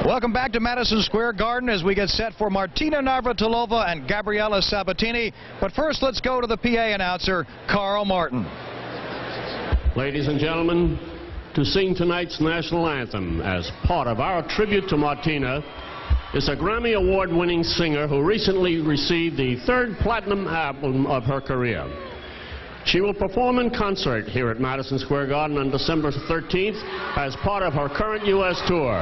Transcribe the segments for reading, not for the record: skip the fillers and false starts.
Welcome back to Madison Square Garden as we get set for Martina Navratilova and Gabriela Sabatini. But first, let's go to the PA announcer, Carl Martin. Ladies and gentlemen, to sing tonight's national anthem as part of our tribute to Martina is a Grammy Award-winning singer who recently received the 3rd platinum album of her career. She will perform in concert here at Madison Square Garden on December 13th as part of her current U.S. tour.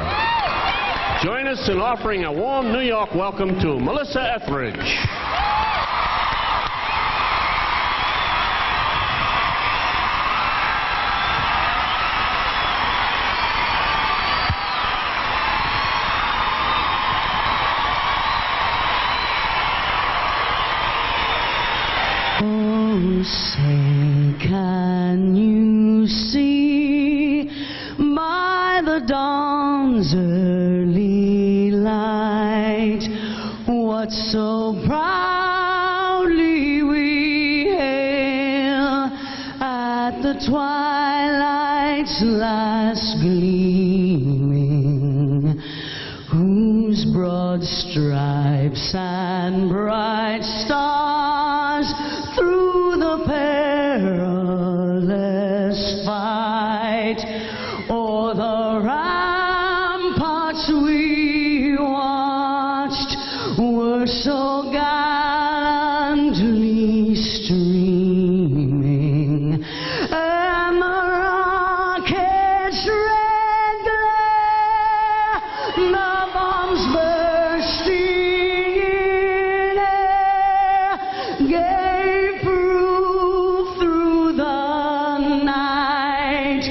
Join us in offering a warm New York welcome to Melissa Etheridge. Oh, say, can you see by the dawn's early light what so proudly we hail at the twilight's last gleaming, whose broad stripes and bright stars through the perilous fight o'er the ramparts we watched were so gallantly streaming, and the rocket's red glare, the bombs bursting in air, gave proof through the night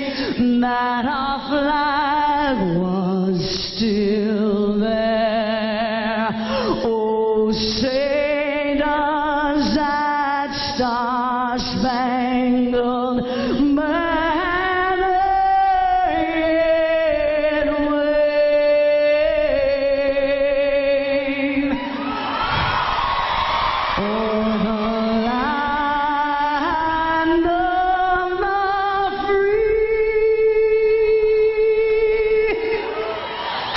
that our flag was still there. Oh, say does that star-spangled banner yet wave o'er the land of the free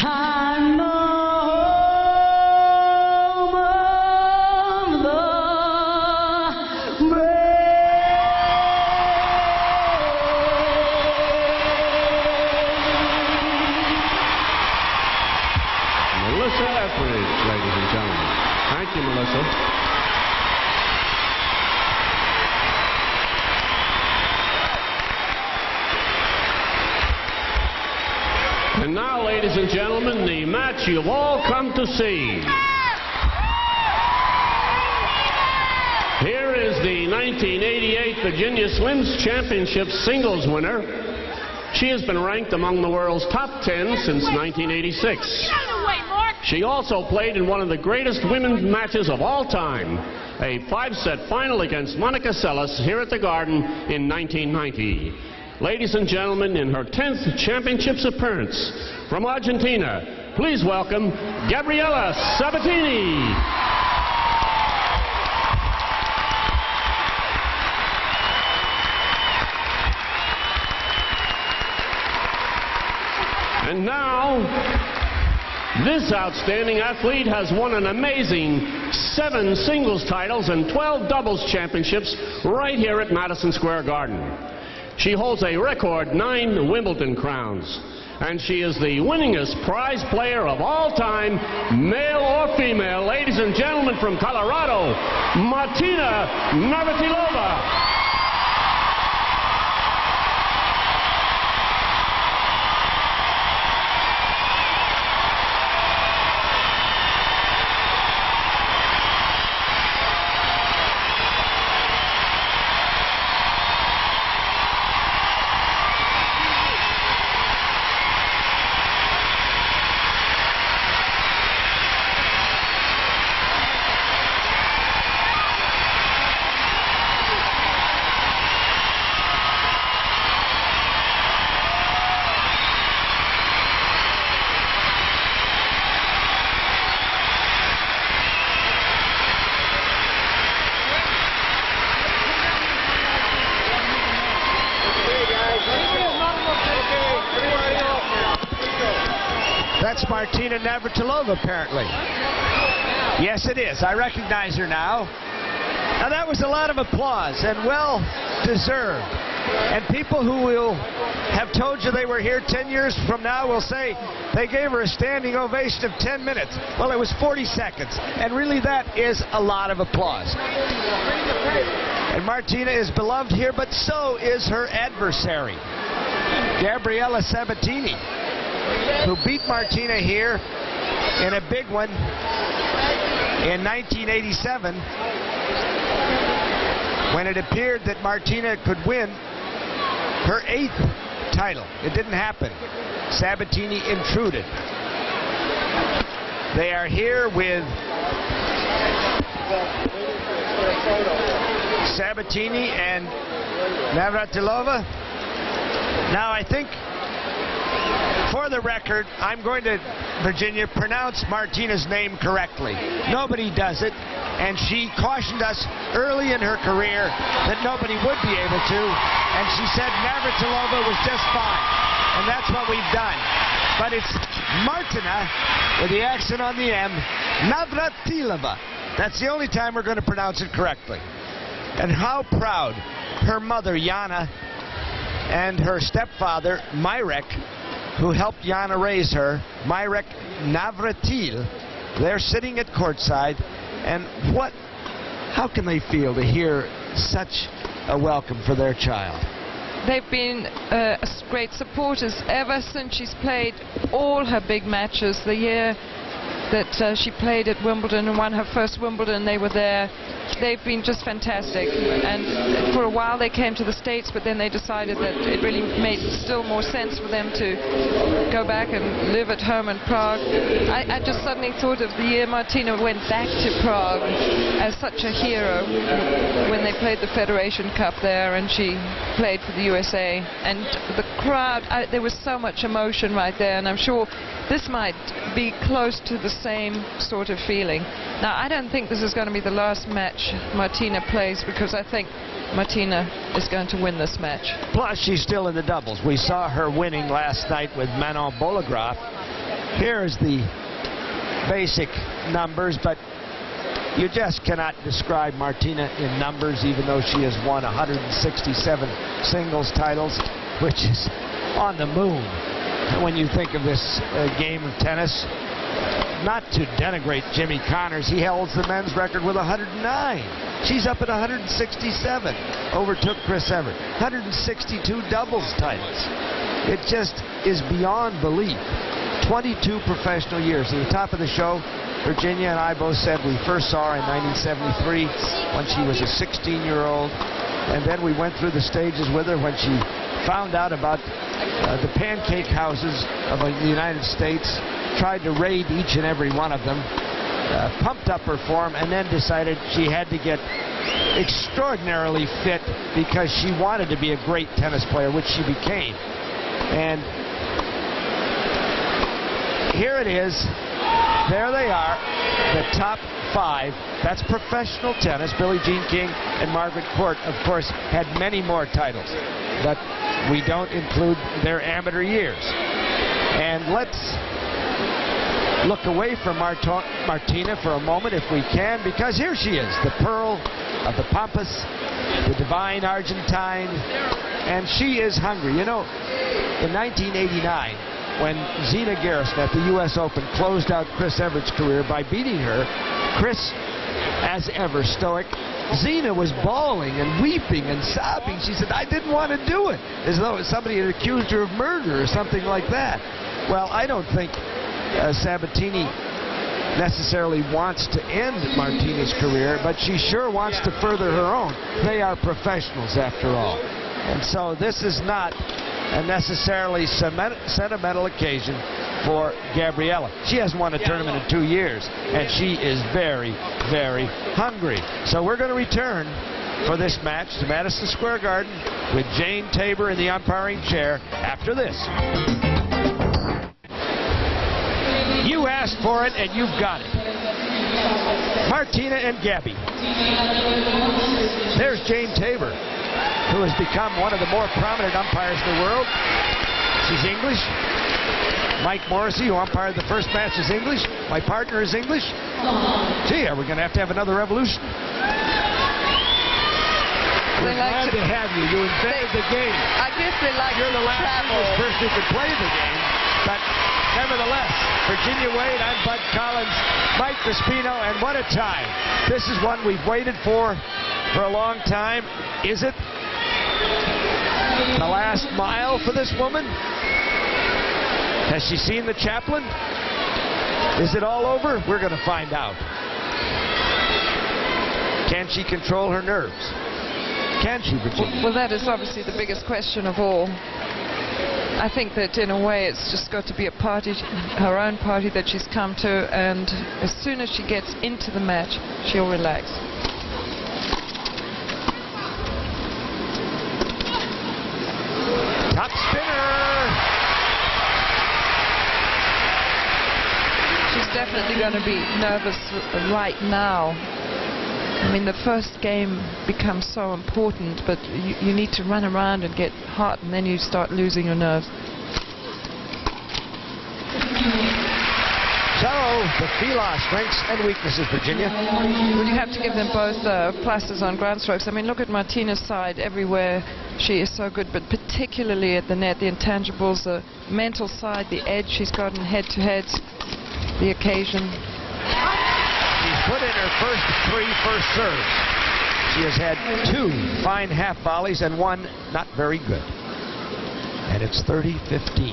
and the home of the brave. Melissa Etheridge, ladies and gentlemen. Thank you, Melissa. And now, ladies and gentlemen, the match you've all come to see. Here is the 1988 Virginia Slims Championship singles winner. She has been ranked among the world's top 10 since 1986. She also played in one of the greatest women's matches of all time, a 5-set final against Monica Seles here at the Garden in 1990. Ladies and gentlemen, in her 10th championships appearance from Argentina, please welcome Gabriela Sabatini. And now, this outstanding athlete has won an amazing 7 singles titles and 12 doubles championships right here at Madison Square Garden. She holds a record 9 Wimbledon crowns, and she is the winningest prize player of all time, male or female. Ladies and gentlemen, from Colorado, Martina Navratilova. That's Martina Navratilova, apparently. Yes, it is. I recognize her now. Now, that was a lot of applause, and well-deserved. And people who will have told you they were here 10 years from now will say they gave her a standing ovation of 10 minutes. Well, it was 40 seconds, and really that is a lot of applause. And Martina is beloved here, but so is her adversary, Gabriela Sabatini, who beat Martina here in a big one in 1987, when it appeared that Martina could win her 8th title. It didn't happen. Sabatini intruded. They are here with Sabatini and Navratilova. Now, I think, for the record, I'm going to, Virginia, pronounce Martina's name correctly. Nobody does it, and she cautioned us early in her career that nobody would be able to, and she said Navratilova was just fine, and that's what we've done. But it's Martina, with the accent on the M, Navratilova. That's the only time we're going to pronounce it correctly. And how proud her mother, Jana, and her stepfather, Mirek, who helped Jana raise her, Mirek Navratil. They're sitting at courtside, and how can they feel to hear such a welcome for their child? They've been great supporters ever since she's played all her big matches. The year that she played at Wimbledon and won her first Wimbledon, they were there. They've been just fantastic, and for a while they came to the States, but then they decided that it really made still more sense for them to go back and live at home in Prague. I just suddenly thought of the year Martina went back to Prague as such a hero when they played the Federation Cup there, and she played for the USA, and the crowd, there was so much emotion right there, and I'm sure this might be close to the same sort of feeling. Now, I don't think this is going to be the last match Martina plays, because I think Martina is going to win this match. Plus, she's still in the doubles. We saw her winning last night with Manon Bollegraf. Here's the basic numbers, but you just cannot describe Martina in numbers, even though she has won 167 singles titles, which is on the moon when you think of this game of tennis. Not to denigrate Jimmy Connors, he holds the men's record with 109. She's up at 167. Overtook Chris Evert. 162 doubles titles. It just is beyond belief. 22 professional years. At the top of the show, Virginia and I both said we first saw her in 1973 when she was a 16-year-old. And then we went through the stages with her when she found out about the pancake houses of the United States, tried to raid each and every one of them, pumped up her form, and then decided she had to get extraordinarily fit because she wanted to be a great tennis player, which she became. And here it is. There they are, the top 5. That's professional tennis. Billie Jean King and Margaret Court, of course, had many more titles, but we don't include their amateur years. And let's look away from Martina for a moment, if we can, because here she is, the pearl of the Pampas, the divine Argentine, and she is hungry. You know, in 1989, when Zina Garrison at the U.S. Open closed out Chris Evert's career by beating her, Chris, as ever, stoic, Zina was bawling and weeping and sobbing. She said, I didn't want to do it, as though somebody had accused her of murder or something like that. Well, I don't think Sabatini necessarily wants to end Martina's career, but she sure wants to further her own. They are professionals, after all. And so this is not a necessarily sentimental occasion for Gabriela. She hasn't won a tournament in 2 years, and she is very, very hungry. So we're going to return for this match to Madison Square Garden with Jane Tabor in the umpiring chair after this. You asked for it, and you've got it. Martina and Gabby. There's Jane Tabor, who has become one of the more prominent umpires in the world. She's English. Mike Morrissey, who umpired the first match, is English. My partner is English. Gee, are we going to have another revolution? We're glad to have you. You invented the game. I guess they like You're the last travel. English person who could play the game. But nevertheless, Virginia Wade, I'm Bud Collins, Mike Crispino, and what a time. This is one we've waited for a long time. Is it the last mile for this woman? Has she seen the chaplain? Is it all over? We're going to find out. Can she control her nerves? Can she, Virginia? Well, that is obviously the biggest question of all. I think that in a way it's just got to be a party, her own party that she's come to, and as soon as she gets into the match, she'll relax. Top spinner! She's definitely going to be nervous right now. I mean, the first game becomes so important, but you need to run around and get hot, and then you start losing your nerves. So, the FILA strengths and weaknesses, Virginia. Well, you have to give them both pluses on ground strokes. I mean, look at Martina's side. Everywhere she is so good, but particularly at the net, the intangibles, the mental side, the edge she's got in head-to-heads, the occasion. She's put in her first 3 first serves. She has had 2 fine half volleys and 1 not very good. And it's 30-15.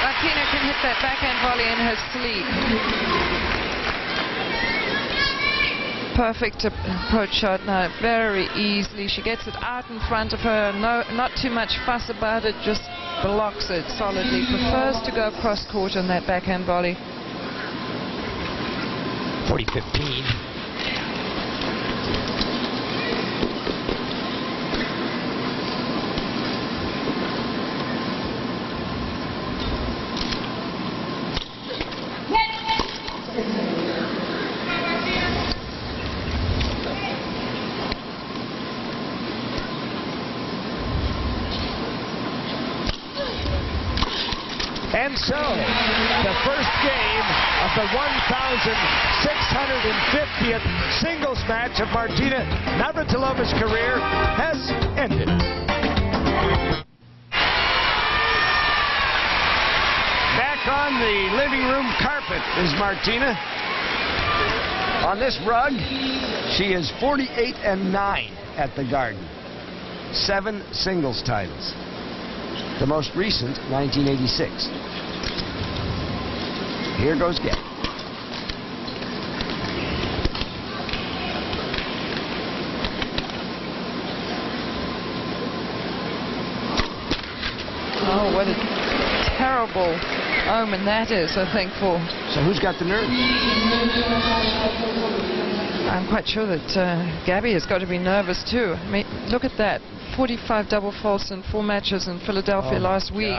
Martina can hit that backhand volley in her sleep. Perfect approach shot now, very easily. She gets it out in front of her. No, not too much fuss about it, just blocks it solidly. Prefers to go cross court on that backhand volley. 40-15. And so, the first game of the 1,650th singles match of Martina Navratilova's career has ended. Back on the living room carpet is Martina. On this rug, she is 48-9 at the Garden. 7 singles titles. The most recent, 1986. Here goes Gabby. Oh, what a terrible omen that is, I think, for... So who's got the nerves? I'm quite sure that Gabby has got to be nervous too. I mean, look at that. 45 double faults in 4 matches in Philadelphia last week.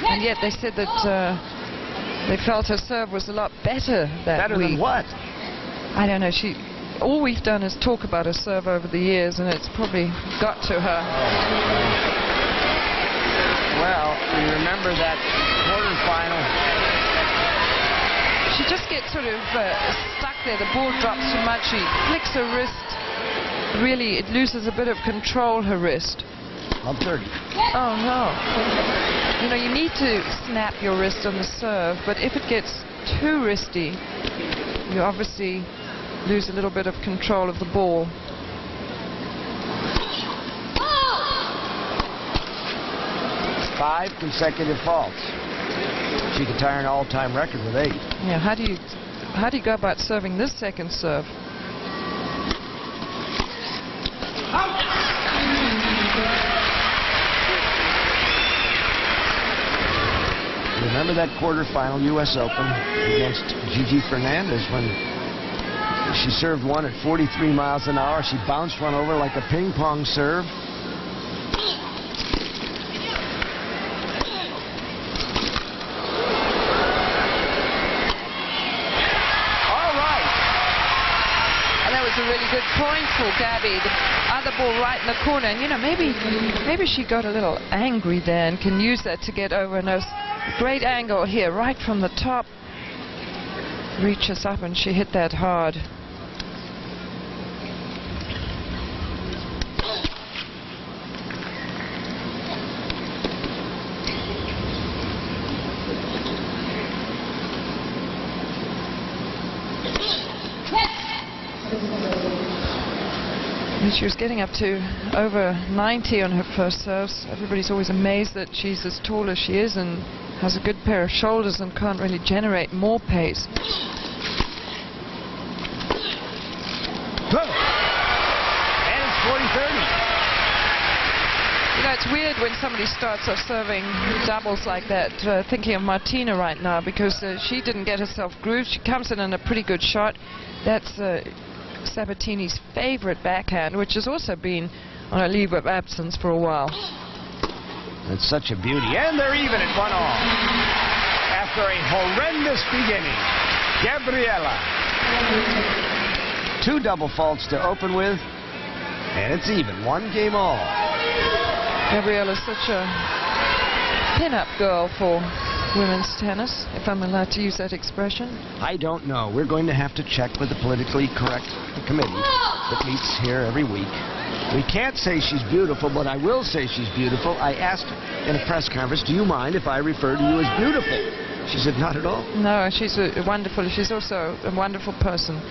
And yet they said that they felt her serve was a lot better that week. Better than what? I don't know. All we've done is talk about her serve over the years, and it's probably got to her. Well, you remember that quarterfinal. She just gets sort of stuck there. The ball drops too much. She flicks her wrist. Really, it loses a bit of control, her wrist. I'm 30. Oh, no. You know, you need to snap your wrist on the serve, but if it gets too wristy, you obviously lose a little bit of control of the ball. Five consecutive faults. She could tie an all-time record with 8. Yeah, how do you go about serving this second serve? Remember that quarterfinal U.S. Open against Gigi Fernandez when she served one at 43 miles an hour. She bounced one over like a ping pong serve. was a really good point for Gabby. The other ball right in the corner, and you know, maybe she got a little angry there and can use that to get over. And a great angle here, right from the top. Reaches up and she hit that hard. She was getting up to over 90 on her first serves. Everybody's always amazed that she's as tall as she is and has a good pair of shoulders and can't really generate more pace. And it's 40-30. You know, it's weird when somebody starts off serving doubles like that. Thinking of Martina right now, because she didn't get herself grooved. She comes in a pretty good shot. That's Sabatini's favorite backhand, which has also been on a leave of absence for a while. It's such a beauty. And they're even at 1-all. After a horrendous beginning, Gabriela. 2 double faults to open with, and it's even. 1 game all. Gabriela's such a pin-up girl for women's tennis, if I'm allowed to use that expression. I don't know. We're going to have to check with the politically correct committee that meets here every week. We can't say she's beautiful, but I will say she's beautiful. I asked her in a press conference, do you mind if I refer to you as beautiful? She said, not at all. No, she's wonderful. She's also a wonderful person.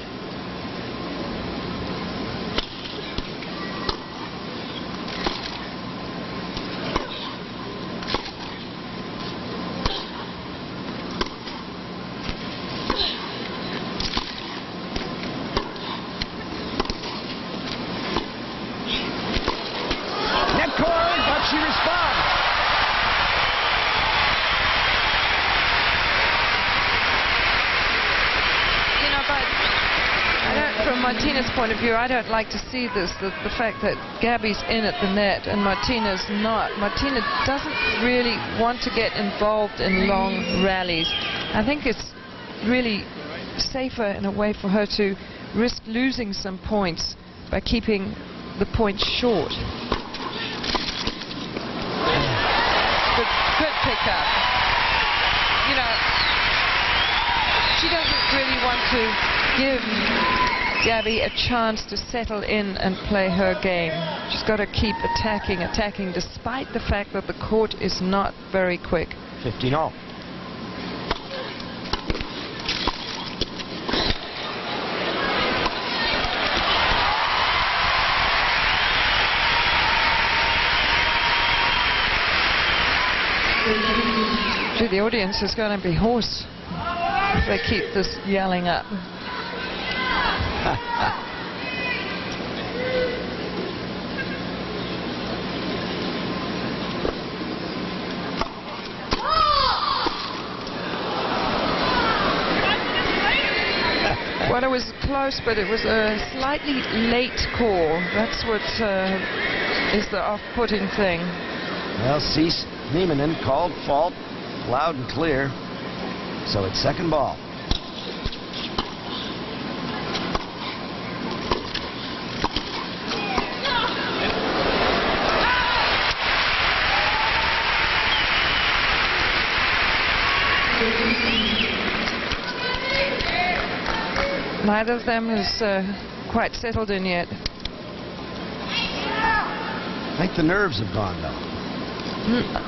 Martina's point of view, I don't like to see this, the fact that Gabby's in at the net and Martina's not. Martina doesn't really want to get involved in long rallies. I think it's really safer in a way for her to risk losing some points by keeping the points short. Good pickup. You know, she doesn't really want to give Gabby a chance to settle in and play her game. She's got to keep attacking, despite the fact that the court is not very quick. 15-all. Gee, the audience is going to be hoarse if they keep this yelling up. Well, it was close, but it was a slightly late call. That's what is the off-putting thing. Well, Cease Niemanen called fault loud and clear. So it's second ball. Neither of them is quite settled in yet. I think the nerves have gone, though.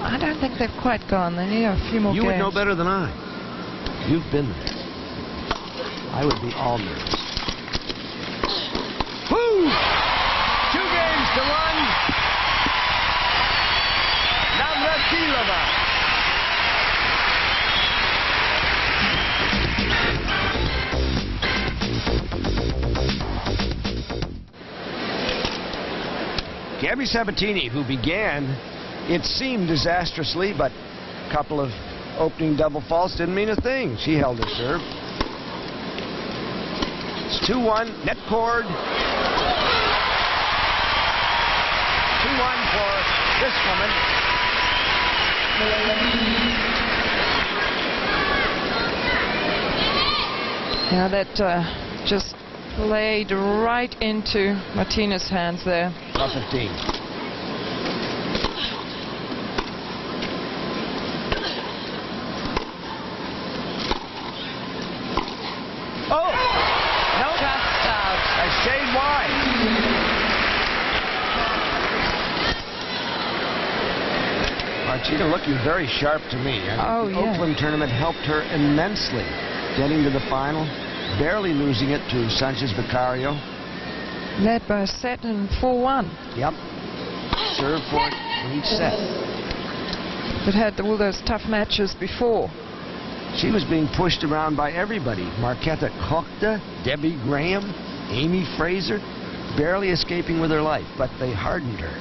I don't think they've quite gone. They need a few more games. You would know better than I. You've been there. I would be all nervous. Woo! 2 games to 1. Navratilova. Gabby Sabatini, who began, it seemed disastrously, but a couple of opening double faults didn't mean a thing. She held her serve. It's 2-1, net cord. 2-1 for this woman. Yeah, that just played right into Martina's hands there. Top 15. Oh! Nope. Just out. A shade wide. Martina looking very sharp to me. I think the Oakland tournament helped her immensely. Getting to the final, barely losing it to Sanchez Vicario. Led by a set and 4-1. Yep. Serve for it in each set. But had all those tough matches before. She was being pushed around by everybody. Marketa Kochta, Debbie Graham, Amy Fraser, barely escaping with her life, but they hardened her.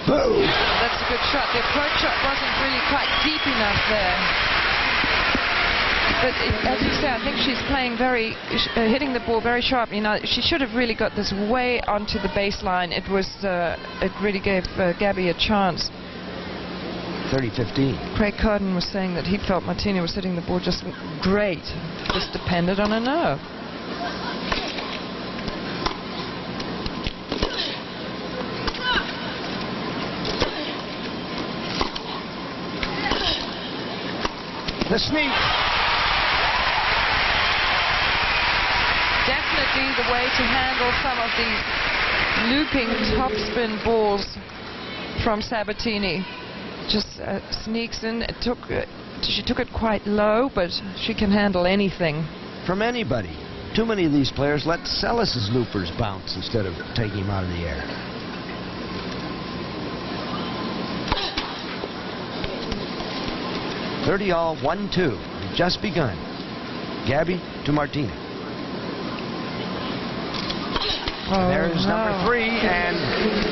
Boom. That's a good shot. The approach shot wasn't really quite deep enough there. But as you say, I think she's playing very, hitting the ball very sharp. You know, she should have really got this way onto the baseline. It was, it really gave Gabby a chance. 30-15. Craig Carden was saying that he felt Martina was hitting the ball just great. Just depended on her nerve. The sneak. Definitely the way to handle some of these looping topspin balls from Sabatini. Just sneaks in. She took it quite low, but she can handle anything. From anybody. Too many of these players let Celis's loopers bounce instead of taking them out of the air. All 1-2. Just begun. Gabby to Martina. There's number 3 and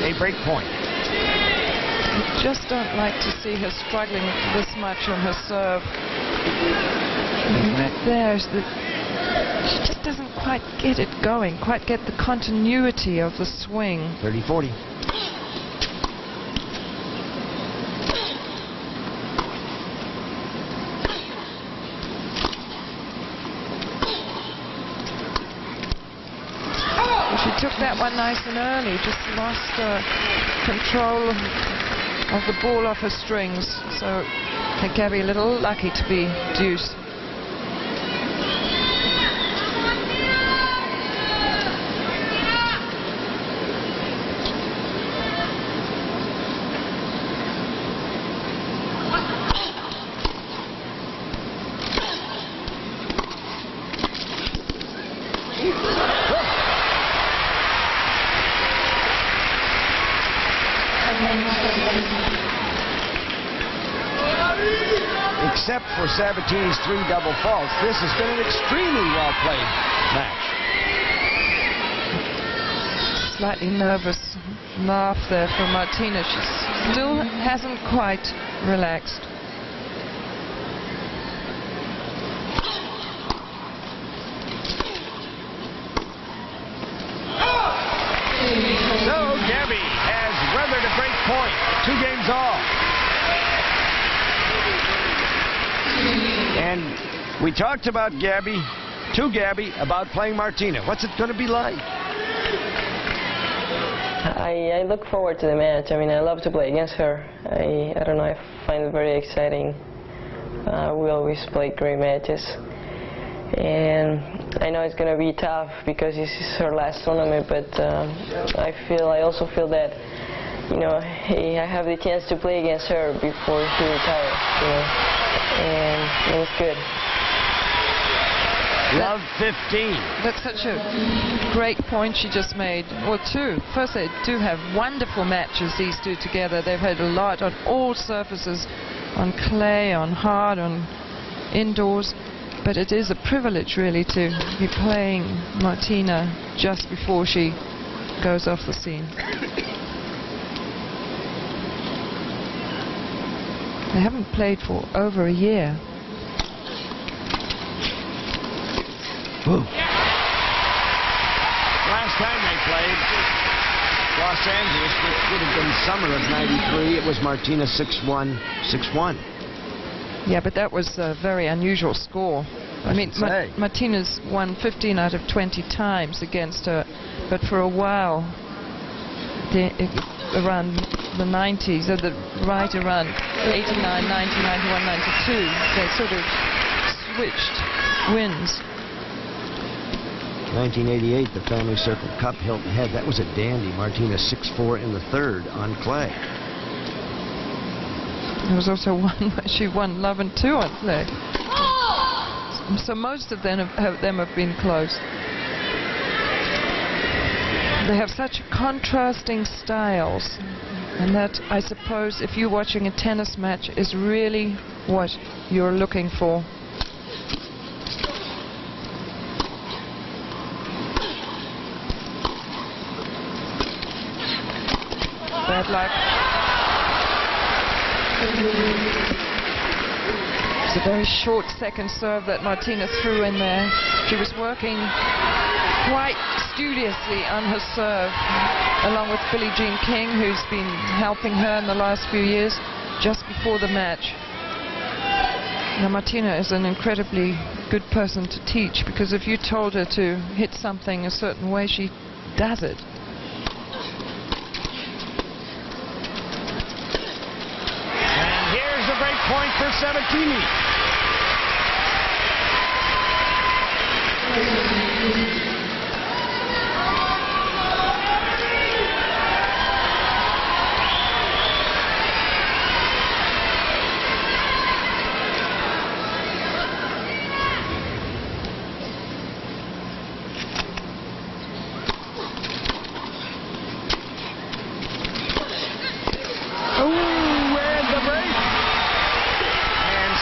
a break point. I just don't like to see her struggling this much on her serve. She just doesn't quite get it going, quite get the continuity of the swing. 30-40. She took that one nice and early, just lost control of the ball off her strings. So I think Gabby a little lucky to be deuce. Except for Sabatini's 3 double faults, this has been an extremely well-played match. Slightly nervous laugh there from Martina. She still hasn't quite relaxed. So Gabby has weathered a break point. 2 games all. And we talked about Gabby, about playing Martina. What's it going to be like? I look forward to the match. I mean, I love to play against her. I don't know, I find it very exciting. We always play great matches. And I know it's going to be tough because this is her last tournament, but I also feel that, you know, I have the chance to play against her before she retires, you know. And it was good. Love 15. That's such a great point she just made. Well, 2. First, they do have wonderful matches, these 2 together. They've had a lot on all surfaces, on clay, on hard, on indoors. But it is a privilege, really, to be playing Martina just before she goes off the scene. They haven't played for over a year. Woo. Last time they played Los Angeles, which would have been summer of '93. It was Martina 6-1, 6-1. Yeah, but that was a very unusual score. I mean, Martina's won 15 out of 20 times against her, but for a while, around the 90s, right around 89, 90, 91, 92, they sort of switched wins. 1988, the Family Circle Cup, Hilton Head. That was a dandy. Martina 6-4 in the third on clay. There was also one where she won Love and 2 on clay. So most of them have been close. They have such contrasting styles, and that, I suppose, if you're watching a tennis match, is really what you're looking for. Bad luck. It's a very short second serve that Martina threw in there. She was working quite studiously on her serve, along with Billie Jean King, who's been helping her in the last few years, just before the match. Now, Martina is an incredibly good person to teach, because if you told her to hit something a certain way, she does it. Point for Sabatini.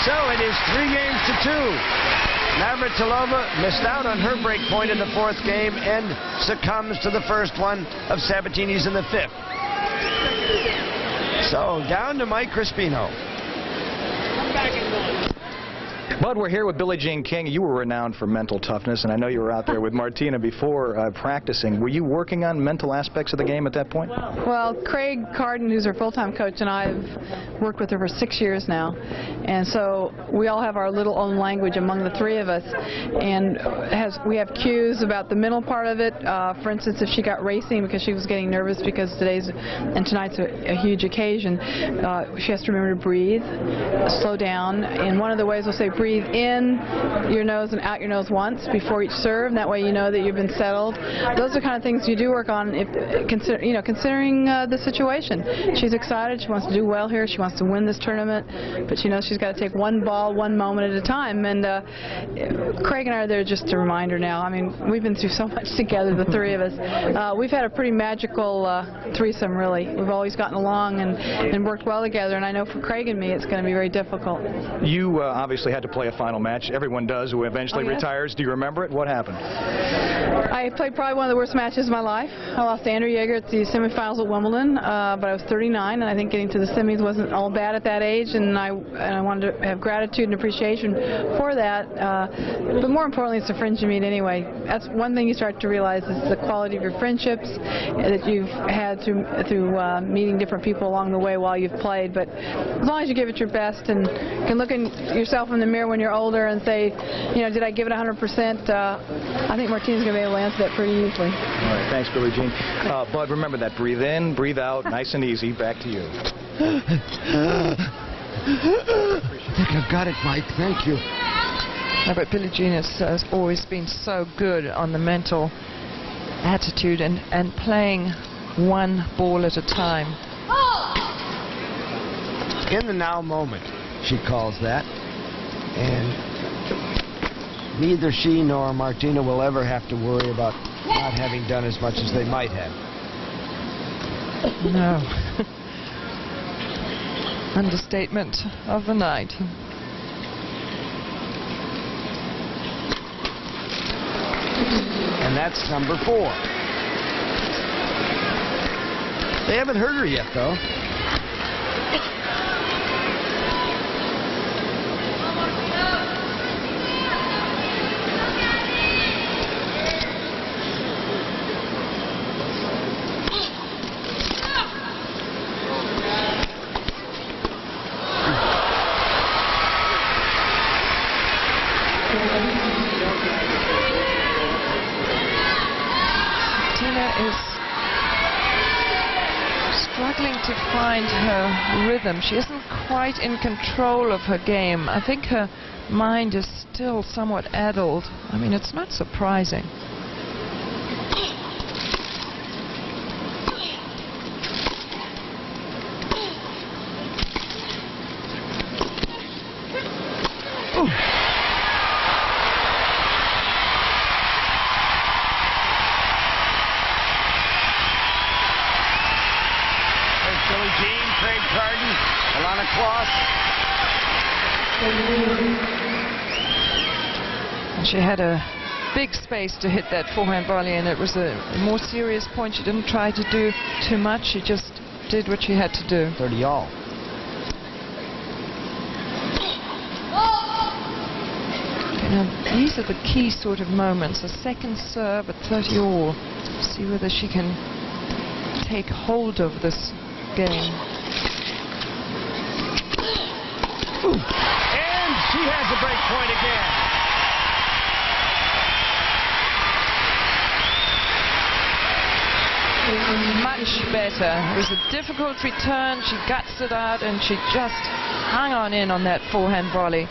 So it is 3-2. Navratilova missed out on her break point in the fourth game and succumbs to the first one of Sabatini's in the fifth. So down to Mike Crispino. Bud, we're here with Billie Jean King. You were renowned for mental toughness, and I know you were out there with Martina before practicing. Were you working on mental aspects of the game at that point? Well, Craig Carden, who's our full-time coach, and I have worked with her for 6 years now. And so we all have our little own language among the three of us. And we have cues about the mental part of it. For instance, if she got racing because she was getting nervous because today's and tonight's a huge occasion, she has to remember to breathe, slow down. And one of the ways we'll say breathe in your nose and out your nose once before each serve, and that way you know that you've been settled. Those are the kind of things you do work on if considering the situation. She's excited. She wants to do well here. She wants to win this tournament, but she knows she's got to take one ball, one moment at a time. And Craig and I are there just to remind her now. I mean, we've been through so much together, the three of us. We've had a pretty magical threesome, really. We've always gotten along and worked well together, and I know for Craig and me it's going to be very difficult. You obviously had to play a final match. Everyone does who eventually retires. Do you remember it? What happened? I played probably one of the worst matches of my life. I lost to Andrew Yeager at the semifinals at Wimbledon, but I was 39, and I think getting to the semis wasn't all bad at that age, and I wanted to have gratitude and appreciation for that. But more importantly, it's the friends you meet anyway. That's one thing you start to realize is the quality of your friendships that you've had through meeting different people along the way while you've played. But as long as you give it your best and can look in yourself in the mirror when you're older and say, you know, did I give it 100%? I think Martina's going to be able to answer that pretty easily. All right, thanks, Billie Jean. Bud, remember that. Breathe in, breathe out, nice and easy. Back to you. I think I've got it, Mike. Thank you. No, but Billie Jean has always been so good on the mental attitude and playing one ball at a time. In the now moment, she calls that. And neither she nor Martina will ever have to worry about not having done as much as they might have. No. Understatement of the night. And that's number 4. They haven't heard her yet, though. is struggling to find her rhythm. She isn't quite in control of her game. I think her mind is still somewhat addled. I mean, it's not surprising. She had a big space to hit that forehand volley, and it was a more serious point. She didn't try to do too much. She just did what she had to do. 30 all. You know, these are the key sort of moments. A second serve at 30 all. See whether she can take hold of this game. And she has a break point again. Much better. It was a difficult return. She guts it out, and she just hung on in on that forehand volley.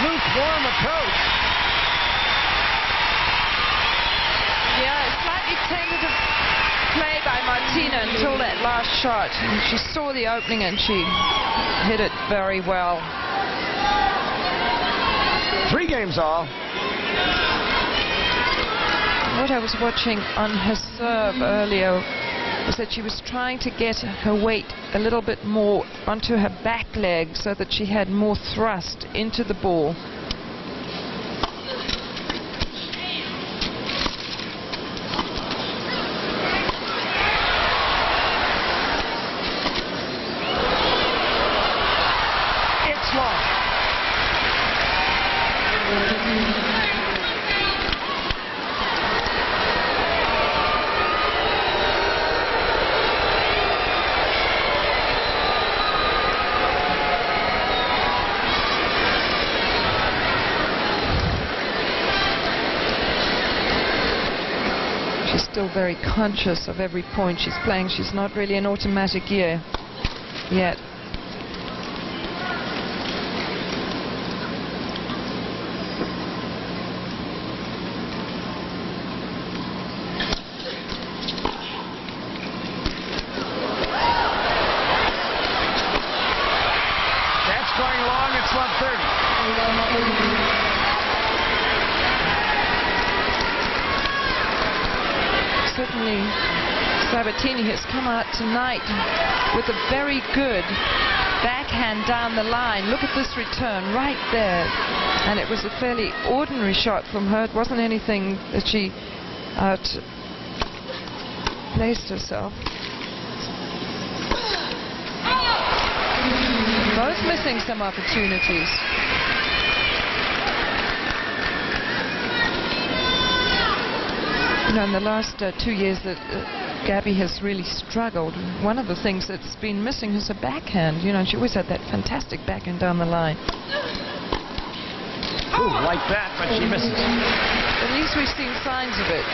lukewarm approach. Yeah, a slightly tentative play by Martina until that last shot. And she saw the opening and she hit it very well. 3 games all. What I was watching on her serve earlier was that she was trying to get her weight a little bit more onto her back leg so that she had more thrust into the ball. It's long. She's still very conscious of every point she's playing. She's not really an automatic gear yet. That's going long. It's 130. Certainly Sabatini has come out tonight with a very good backhand down the line. Look at this return right there. And it was a fairly ordinary shot from her. It wasn't anything that she outplaced herself. Both missing some opportunities. You know, in the last 2 years that Gabby has really struggled, one of the things that's been missing is a backhand. You know, she always had that fantastic backhand down the line. Ooh, like that, but she misses. At least we've seen signs of it.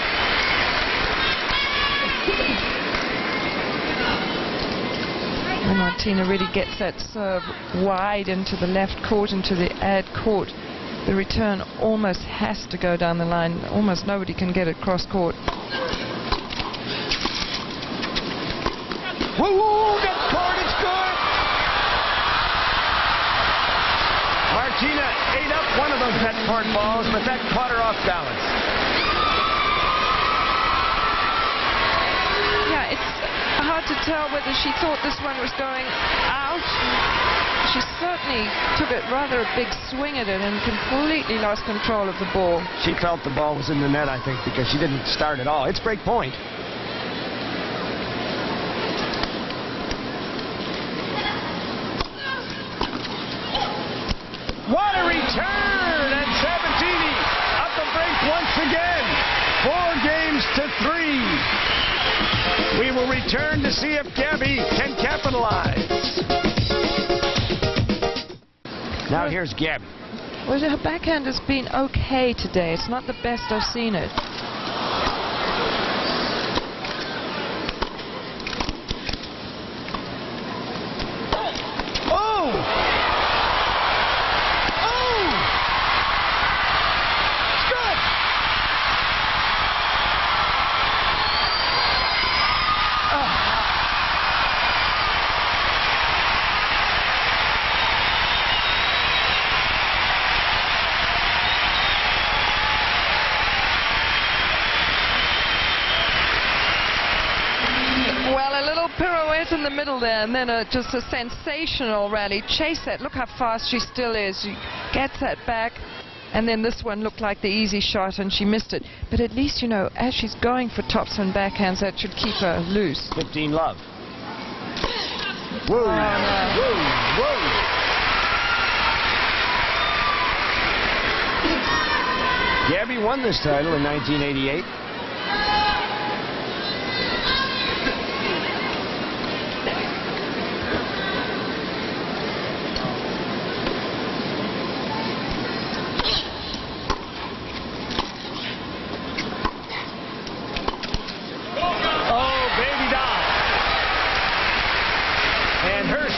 When Martina really gets that serve wide into the left court, into the ad court, the return almost has to go down the line. Almost nobody can get it cross court. Woo! Net court, it's good! Martina ate up one of those net court balls, but that caught her off balance. Yeah, it's hard to tell whether she thought this one was going out she certainly took it rather a big swing at it and completely lost control of the ball. She felt the ball was in the net, I think, because she didn't start at all. It's break point. What a return! And Sabatini up the break once again. 4 games to 3. We will return to see if Gabby can capitalize. Now here's Gabby. Well, her backhand has been okay today. It's not the best I've seen it. Pirouette in the middle there, and then just a sensational rally. Chase that. Look how fast she still is. She gets that back, and then this one looked like the easy shot, and she missed it. But at least, you know, as she's going for tops and backhands, that should keep her loose. 15 love. Whoa. Oh, no. Whoa. Whoa. Gabby won this title in 1988.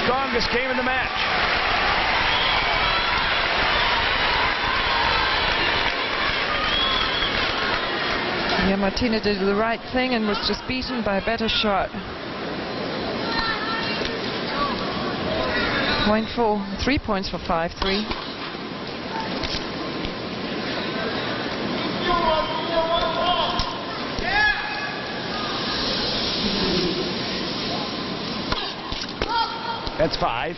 Strongest game in the match. Yeah, Martina did the right thing and was just beaten by a better shot. 3 points for 5-3. That's 5.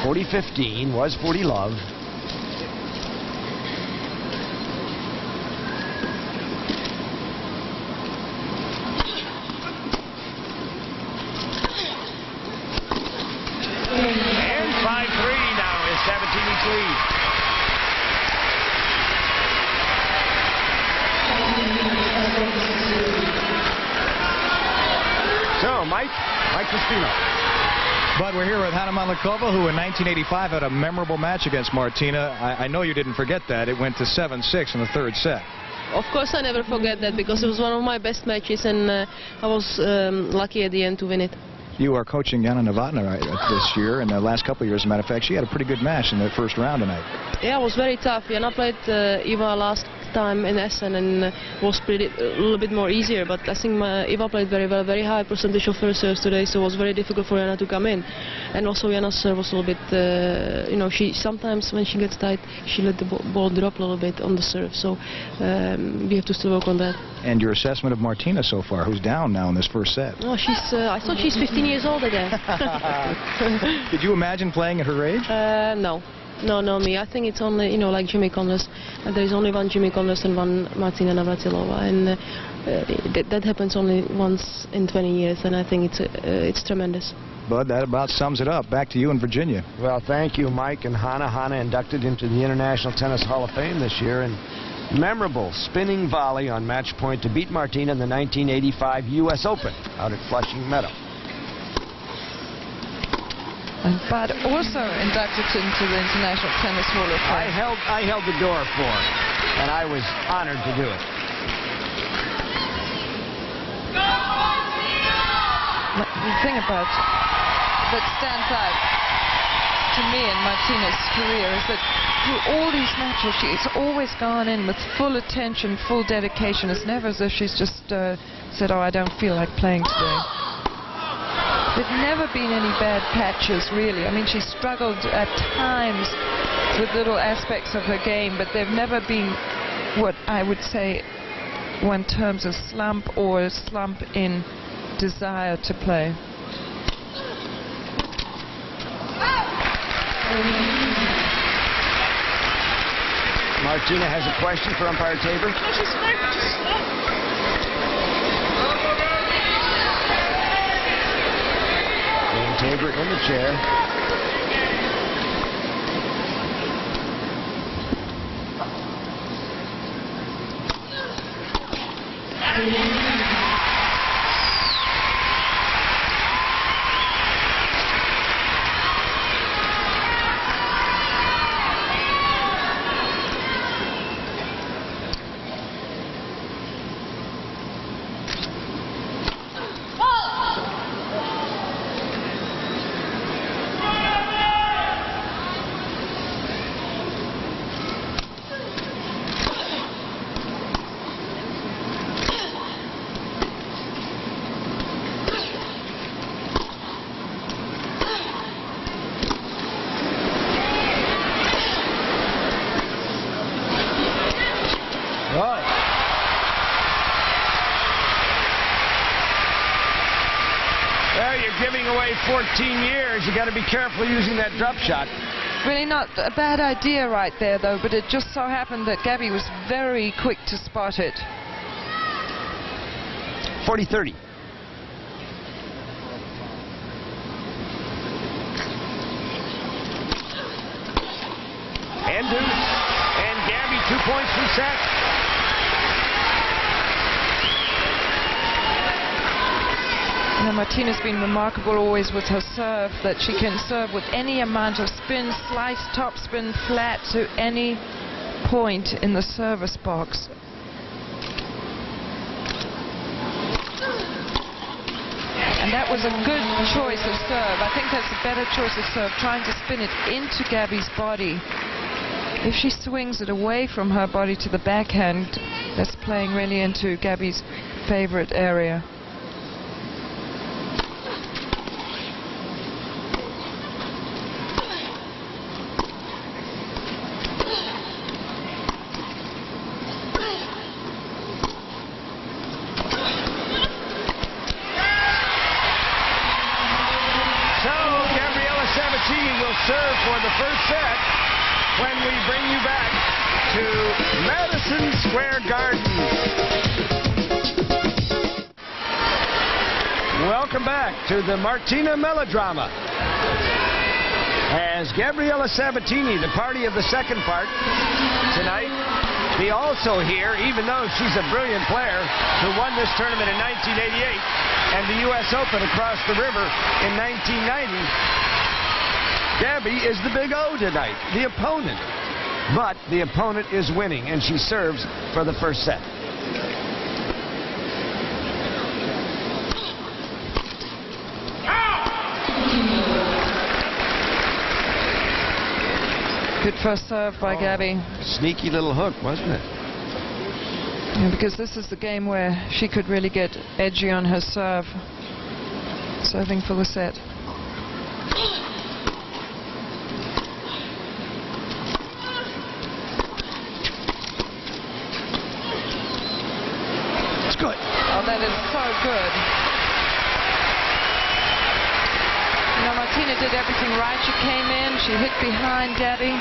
40-15 was 40 love. And 5-3 now is Sabatini's lead. So, Mike Crispino. But we're here with Navratilova, who in 1985 had a memorable match against Martina. I know you didn't forget that. It went to 7-6 in the 3rd set. Of course, I never forget that because it was one of my best matches, and I was lucky at the end to win it. You are coaching Yana Navratilova this year, and the last couple of years, as a matter of fact, she had a pretty good match in the 1st round tonight. Yeah, it was very tough. Yana played Eva last time in Essen and was a little bit more easier, but I think Eva played very well, very high percentage of first serves today, so it was very difficult for Yana to come in. And also Jana's serve was a little bit, you know, she sometimes when she gets tight, she let the ball drop a little bit on the serve, so we have to still work on that. And your assessment of Martina so far, who's down now in this 1st set? Oh, I thought she's 15 years old again. Did you imagine playing at her age? No. No, me. I think it's only, you know, like Jimmy Connors. There is only one Jimmy Connors and one Martina Navratilova, and that happens only once in 20 years, and I think it's tremendous. Bud, that about sums it up. Back to you in Virginia. Well, thank you, Mike and Hannah. Hannah inducted into the International Tennis Hall of Fame this year, and memorable spinning volley on match point to beat Martina in the 1985 U.S. Open out at Flushing Meadow. And Bud also inducted into the International Tennis Hall of Fame. I held the door for her, and I was honored to do it. The thing about that stands out to me in Martina's career is that through all these matches, she's always gone in with full attention, full dedication. It's never as if she's just said, oh, I don't feel like playing today. There've never been any bad patches, really. I mean, she struggled at times with little aspects of her game, but they've never been what I would say one terms a slump or a slump in desire to play. Martina has a question for umpire Tabor. Dame Tabor in the chair. Well, you're giving away 14 years. You got to be careful using that drop shot. Really not a bad idea right there, though, but it just so happened that Gabby was very quick to spot it. 40-30. And deuce. And Gabby 2 points from set. You know, Martina's been remarkable always with her serve, that she can serve with any amount of spin, slice, topspin, flat, to any point in the service box. And that was a good choice of serve. I think that's a better choice of serve, trying to spin it into Gabby's body. If she swings it away from her body to the backhand, that's playing really into Gabby's favorite area. Serve for the first set when we bring you back to Madison Square Garden. Welcome back to the Martina melodrama. As Gabriela Sabatini, the party of the second part tonight, be also here, even though she's a brilliant player who won this tournament in 1988 and the U.S. Open across the river in 1990. Gabby is the big O tonight, the opponent. But the opponent is winning, and she serves for the first set. Good first serve by Gabby. Sneaky little hook, wasn't it? Yeah, because this is the game where she could really get edgy on her serve. Serving for the set. Good. Oh, that is so good. You know, Martina did everything right. She came in, she hit behind Gabby.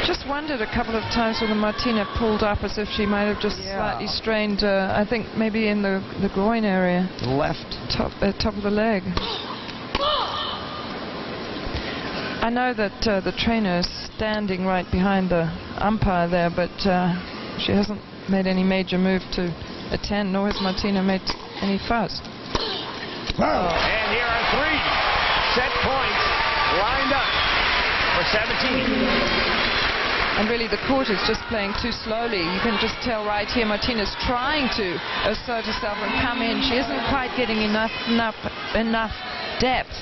Just wondered a couple of times whether Martina pulled up as if she might have just slightly strained, I think maybe in the groin area. Left. Top of the leg. I know that the trainer is standing right behind the umpire there, but she hasn't made any major move to attend, nor has Martina made any fuss. Wow. And here are 3 set points lined up for Sabatini. And really, the court is just playing too slowly. You can just tell right here, Martina's trying to assert herself and come in. She isn't quite getting enough depth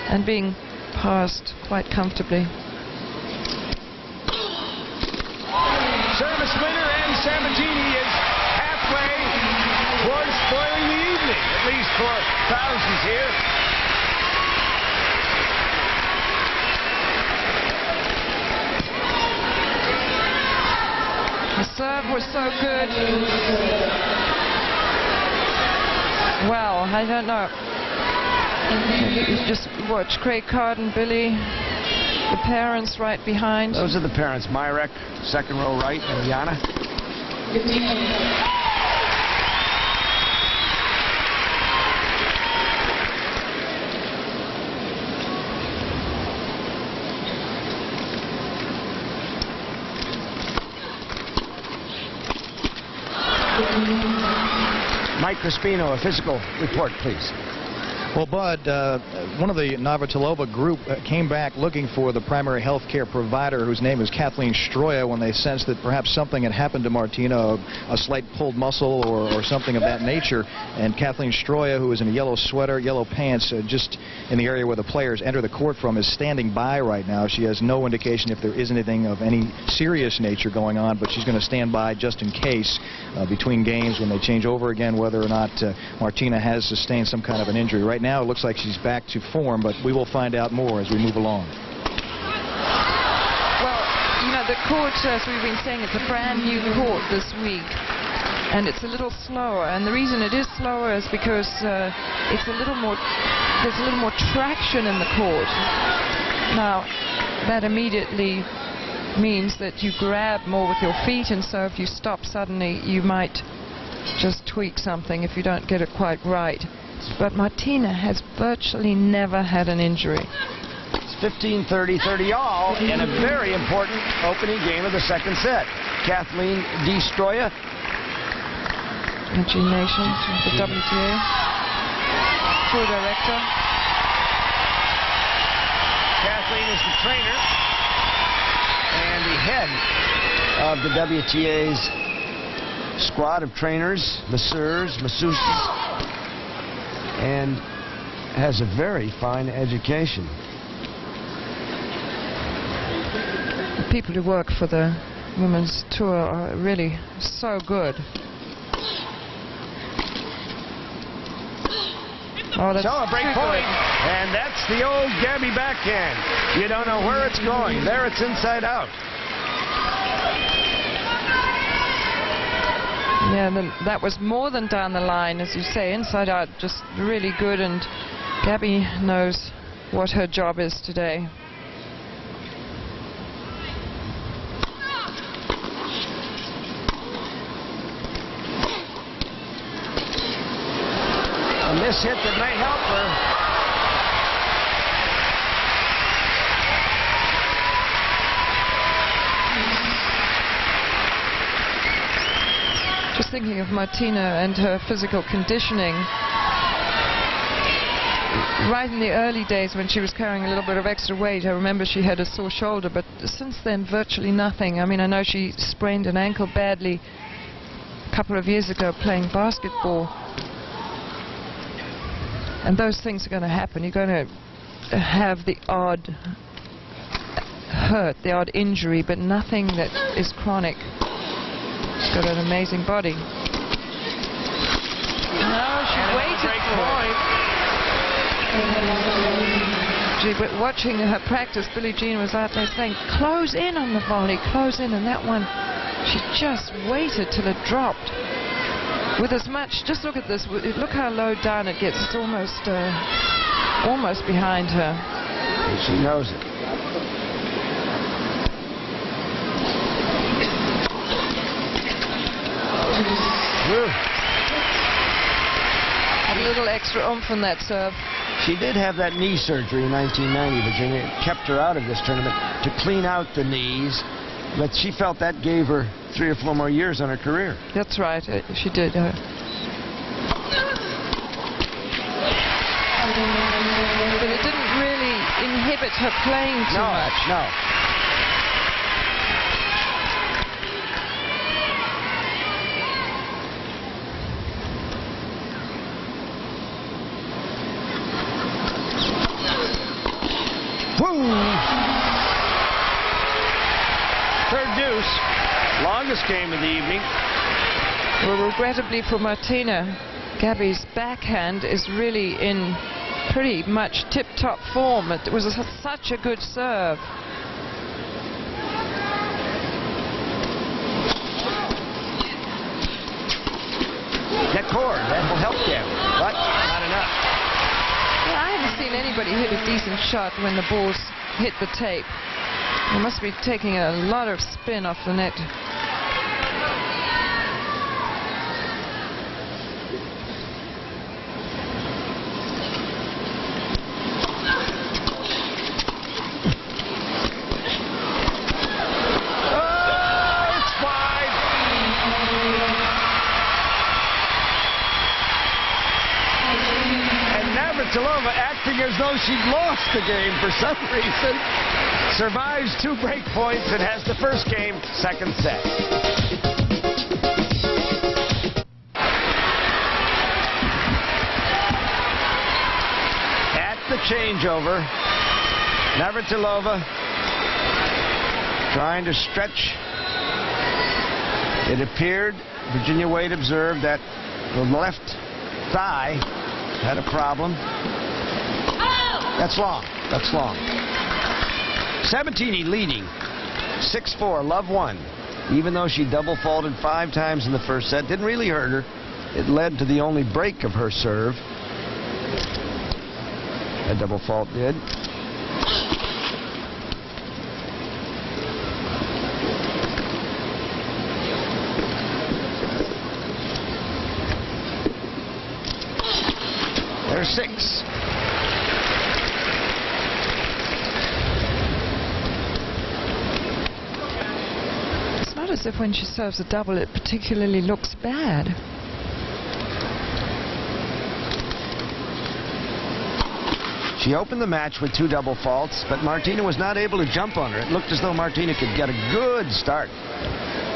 and being passed quite comfortably. Service winner, and Sabatini is halfway towards spoiling the evening, at least for thousands here. serve was so good. Well, I don't know. Just watch Craig Carden, Billy, the parents right behind. Those are the parents, Myrek, second row right, and Yana. Mike Crispino, a physical report, please. Well, Bud, one of the Navratilova group came back looking for the primary health care provider, whose name is Kathleen Stroya, when they sensed that perhaps something had happened to Martina, a slight pulled muscle or something of that nature. And Kathleen Stroya, who is in a yellow sweater, yellow pants, just in the area where the players enter the court from, is standing by right now. She has no indication if there is anything of any serious nature going on, but she's going to stand by just in case between games when they change over again, whether or not Martina has sustained some kind of an injury. Right now, it looks like she's back to form, but we will find out more as we move along. Well, you know, the court, as we've been saying, it's a brand new court this week, and it's a little slower. And the reason it is slower is because it's a little more, there's a little more traction in the court. Now, that immediately means that you grab more with your feet, and so if you stop suddenly, you might just tweak something if you don't get it quite right. But Martina has virtually never had an injury. It's 15-30, 30 all in a very important opening game of the second set. Kathleen Stroya. G Nation, the WTA. Tour director. Kathleen is the trainer and the head of the WTA's squad of trainers, masseurs, masseuses, and has a very fine education. The people who work for the women's tour are really so good. Oh, that's so a break point, and that's the old Gabby backhand. You don't know where it's going. There it's inside out. Yeah, that was more than down the line, as you say, inside out, just really good, and Gabby knows what her job is today. A miss hit that may help her. Just thinking of Martina and her physical conditioning. Right in the early days when she was carrying a little bit of extra weight, I remember she had a sore shoulder, but since then virtually nothing. I mean, I know she sprained an ankle badly a couple of years ago playing basketball. And those things are going to happen. You're going to have the odd hurt, the odd injury, but nothing that is chronic. She's got an amazing body. No, she waited for it. Gee, but watching her practice, Billie Jean was out there saying, close in on the volley, close in. And that one, she just waited till it dropped. With as much, just look at this, look how low down it gets. It's almost behind her. She knows it. Had a little extra oomph on that serve. She did have that knee surgery in 1990, Virginia. It kept her out of this tournament to clean out the knees, but she felt that gave her 3 or 4 more years on her career. That's right, she did. But it didn't really inhibit her playing too much. No. Third deuce, longest game of the evening. Well, regrettably for Martina, Gabby's backhand is really in pretty much tip-top form. It was such a good serve. cord. That will help them, but not enough. Well, I haven't seen anybody hit a decent shot when the balls hit the tape. They must be taking a lot of spin off the net. Navratilova, acting as though she'd lost the game for some reason, survives 2 break points and has the first game, second set. At the changeover, Navratilova trying to stretch. It appeared, Virginia Wade observed that the left thigh had a problem. That's long. That's long. Sabatini leading 6-4, love 1. Even though she double faulted 5 times in the first set, didn't really hurt her. It led to the only break of her serve. A double fault did. There's 6. It's not as if when she serves a double it particularly looks bad. She opened the match with 2 double faults, but Martina was not able to jump on her. It looked as though Martina could get a good start.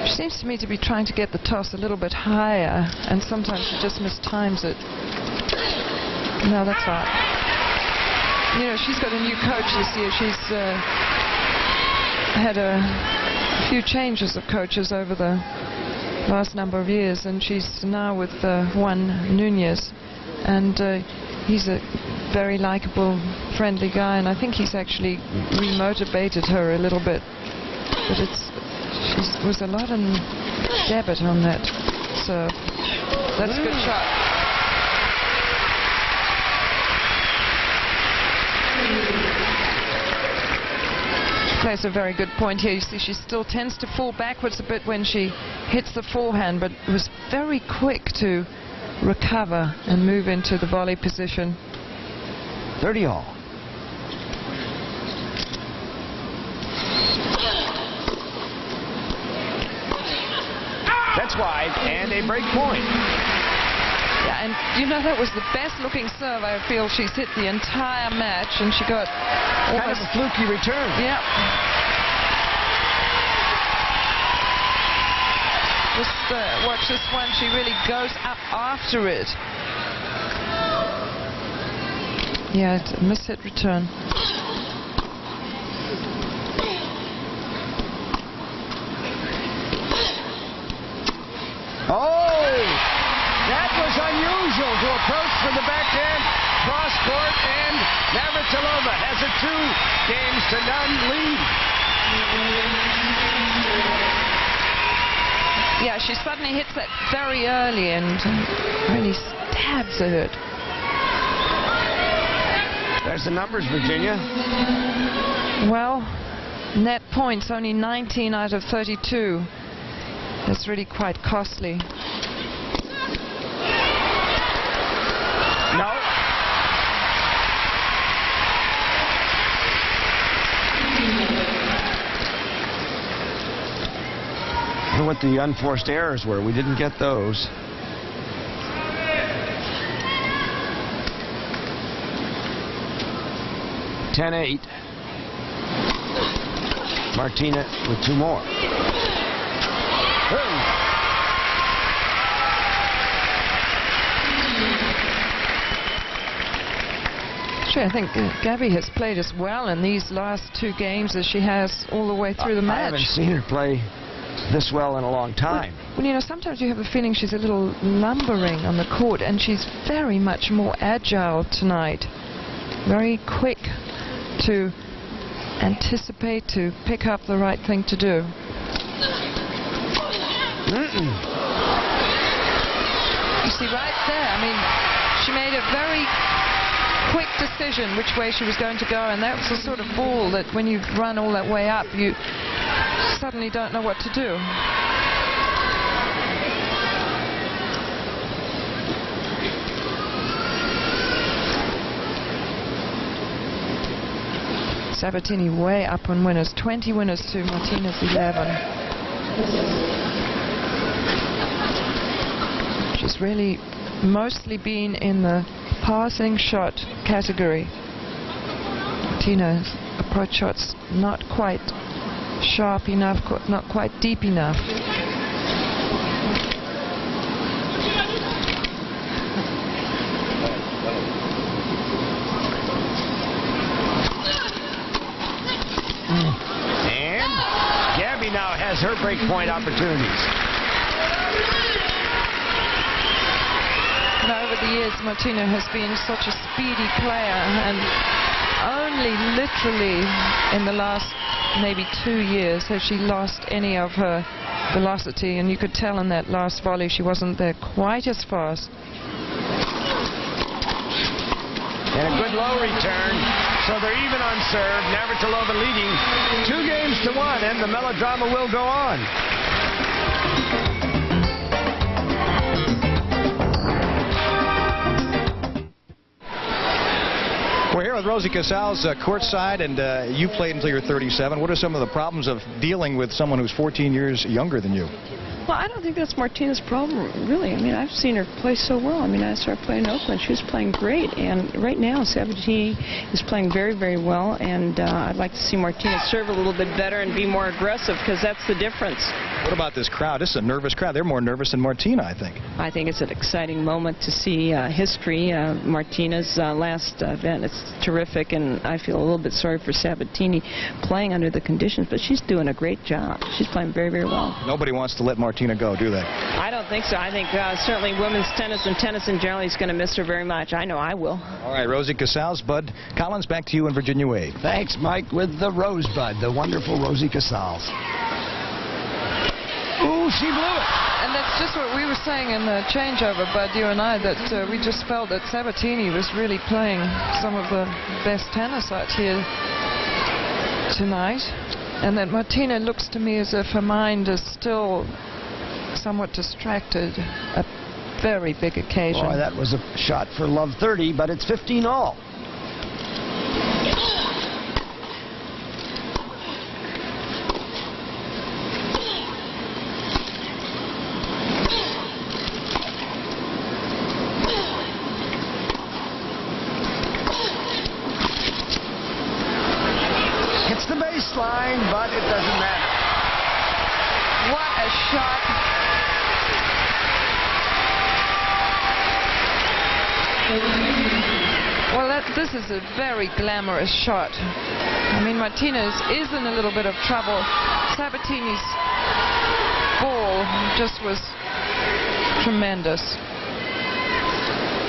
She seems to me to be trying to get the toss a little bit higher, and sometimes she just mistimes it. No, that's right. You know, she's got a new coach this year. She's had a few changes of coaches over the last number of years, and she's now with Juan Nunez, and he's a very likable, friendly guy, and I think he's actually remotivated her a little bit. But she was a lot in debit on that, so that's a good shot. Plays a very good point here. You see, she still tends to fall backwards a bit when she hits the forehand, but was very quick to recover and move into the volley position. 30 all. That's wide, and a break point. Yeah, and you know, that was the best looking serve I feel she's hit the entire match, and she got kind of a fluky return. Yeah. Just watch this one. She really goes up after it. Yeah, it's a mishit return. Oh! That was unusual to approach from the backhand, cross court, and Navratilova has a 2 games to none lead. Yeah, she suddenly hits that very early and really stabs at it. There's the numbers, Virginia. Well, net points, only 19 out of 32. That's really quite costly. No. I wonder what the unforced errors were. We didn't get those. (10-8). Martina with 2 more. Actually, I think Gabby has played as well in these last 2 games as she has all the way through the match. I haven't seen her play this well in a long time. Well, you know, sometimes you have a feeling she's a little lumbering on the court, and she's very much more agile tonight. Very quick to anticipate, to pick up the right thing to do. You see right there, I mean, she made a very quick decision which way she was going to go, and that was the sort of ball that when you run all that way up, you suddenly don't know what to do. Sabatini way up on winners, 20 winners to Martina's 11. She's really mostly been in the passing shot category. Martina's approach shots not quite sharp enough, not quite deep enough. And Gabby now has her breakpoint opportunities. Over the years, Martina has been such a speedy player, and only literally in the last maybe 2 years has she lost any of her velocity, and you could tell in that last volley she wasn't there quite as fast. And a good low return, so they're even on serve. Navratilova leading 2-1, and the melodrama will go on. We're here with Rosie Casals courtside, and you played until you're 37. What are some of the problems of dealing with someone who's 14 years younger than you? Well, I don't think that's Martina's problem, really. I mean, I've seen her play so well. I mean, I started playing in Oakland. She was playing great. And right now, Sabatini is playing very, very well. And I'd like to see Martina serve a little bit better and be more aggressive, because that's the difference. What about this crowd? This is a nervous crowd. They're more nervous than Martina, I think. I think it's an exciting moment to see history. Martina's last event. It's terrific. And I feel a little bit sorry for Sabatini playing under the conditions. But she's doing a great job. She's playing very, very well. Nobody wants to let Martina go, do they? I don't think so. I think certainly women's tennis and tennis in general is going to miss her very much. I know I will. All right, Rosie Casals. Bud Collins, back to you in Virginia Wade. Thanks, Mike, with the Rosebud, the wonderful Rosie Casals. Ooh, she blew it. And that's just what we were saying in the changeover, Bud, you and I, that we just felt that Sabatini was really playing some of the best tennis out here tonight. And that Martina looks to me as if her mind is still somewhat distracted. A very big occasion. Boy, that was a shot for love 30, but it's 15 all. Hits the baseline, but it doesn't matter. What a shot. Well, this is a very glamorous shot. I mean, Martinez is in a little bit of trouble. Sabatini's ball just was tremendous.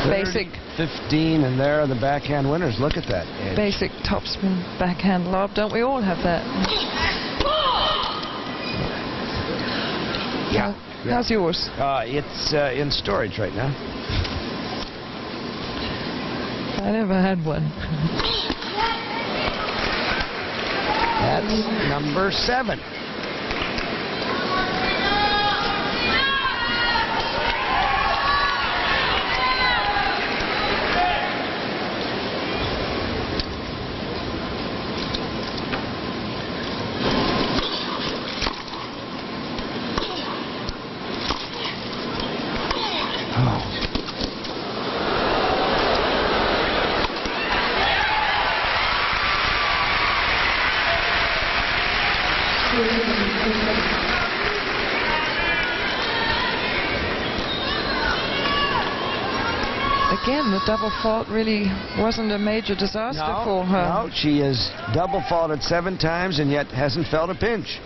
Basic 15, and there are the backhand winners. Look at that edge. Basic topspin backhand lob. Don't we all have that? Yeah. How's yours? It's in storage right now. I never had one. That's number 7. Again, the double fault really wasn't a major disaster for her. No, she has double faulted 7 times and yet hasn't felt a pinch.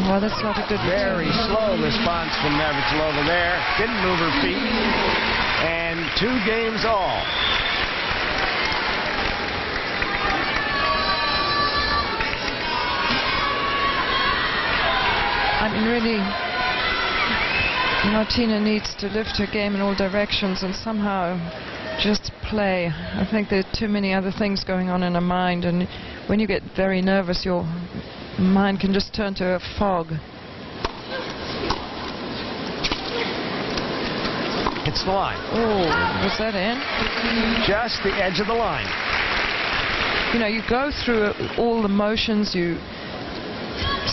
Well, that's not a good Very slow response from Navratilova there. Didn't move her feet. And 2 games all. And really, Martina needs to lift her game in all directions and somehow just play. I think there are too many other things going on in her mind, and when you get very nervous, your mind can just turn to a fog. It's the line. Oh, was that in? Just the edge of the line. You know, you go through all the motions, you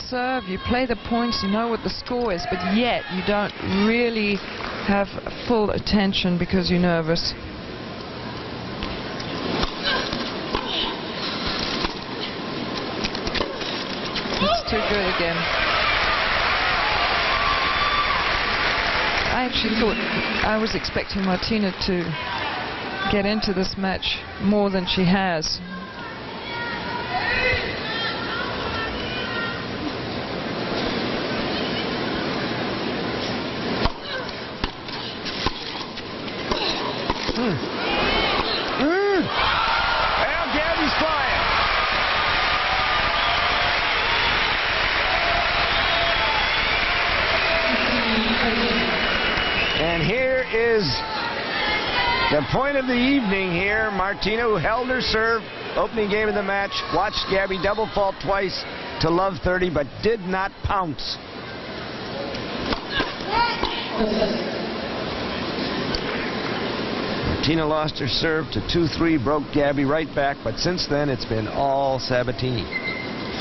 serve, you play the points, you know what the score is, but yet you don't really have full attention because you're nervous. It's too good again. I actually thought, I was expecting Martina to get into this match more than she has. Well, Gabby's flying. And here is the point of the evening here. Martina, who held her serve, opening game of the match, watched Gabby double fault twice to love 30, but did not pounce. Martina lost her serve to 2-3, broke Gabby right back, but since then it's been all Sabatini.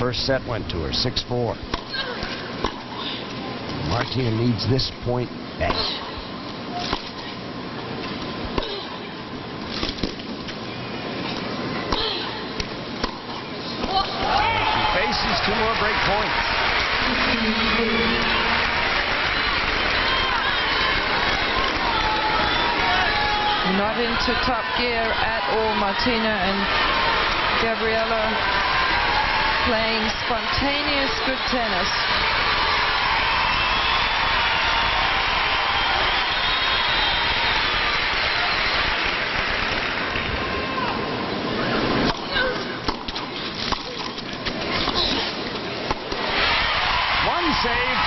First set went to her, 6-4. Martina needs this point back. She faces 2 more break points. Not into top gear at all, Martina, and Gabriela playing spontaneous good tennis. One save.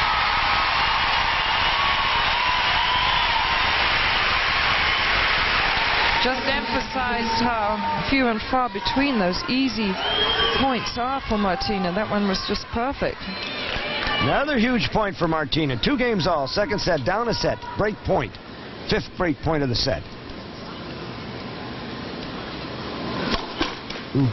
Just emphasized how few and far between those easy points are for Martina. That one was just perfect. Another huge point for Martina. 2 games all. Second set, down a set. Break point. 5th break point of the set. Ooh.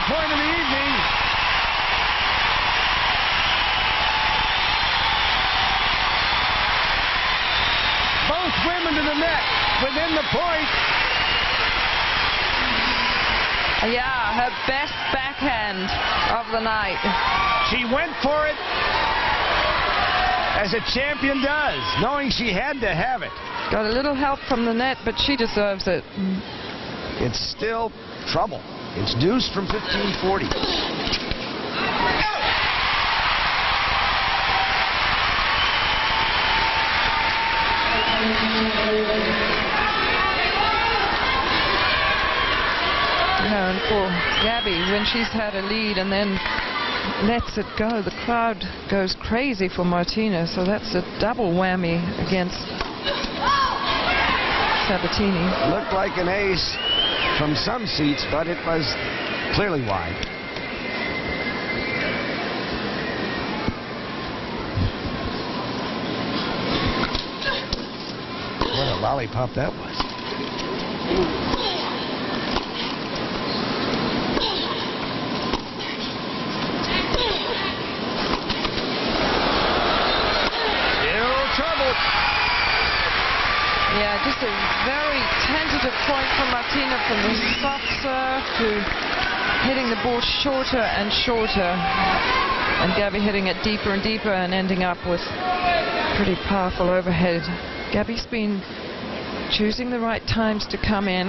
Point of the evening. Both women to the net within the point. Yeah, her best backhand of the night. She went for it as a champion does, knowing she had to have it. Got a little help from the net, but she deserves it. It's still trouble. It's deuce from 1540. And for Gabby, when she's had a lead and then lets it go, the crowd goes crazy for Martina. So that's a double whammy against Sabatini. Looked like an ace from some seats, but it was clearly wide. What a lollipop that was. Still trouble. Yeah, just a very tentative point from Martina, from the soft serve to hitting the ball shorter and shorter, and Gabby hitting it deeper and deeper and ending up with pretty powerful overhead. Gabby's been choosing the right times to come in,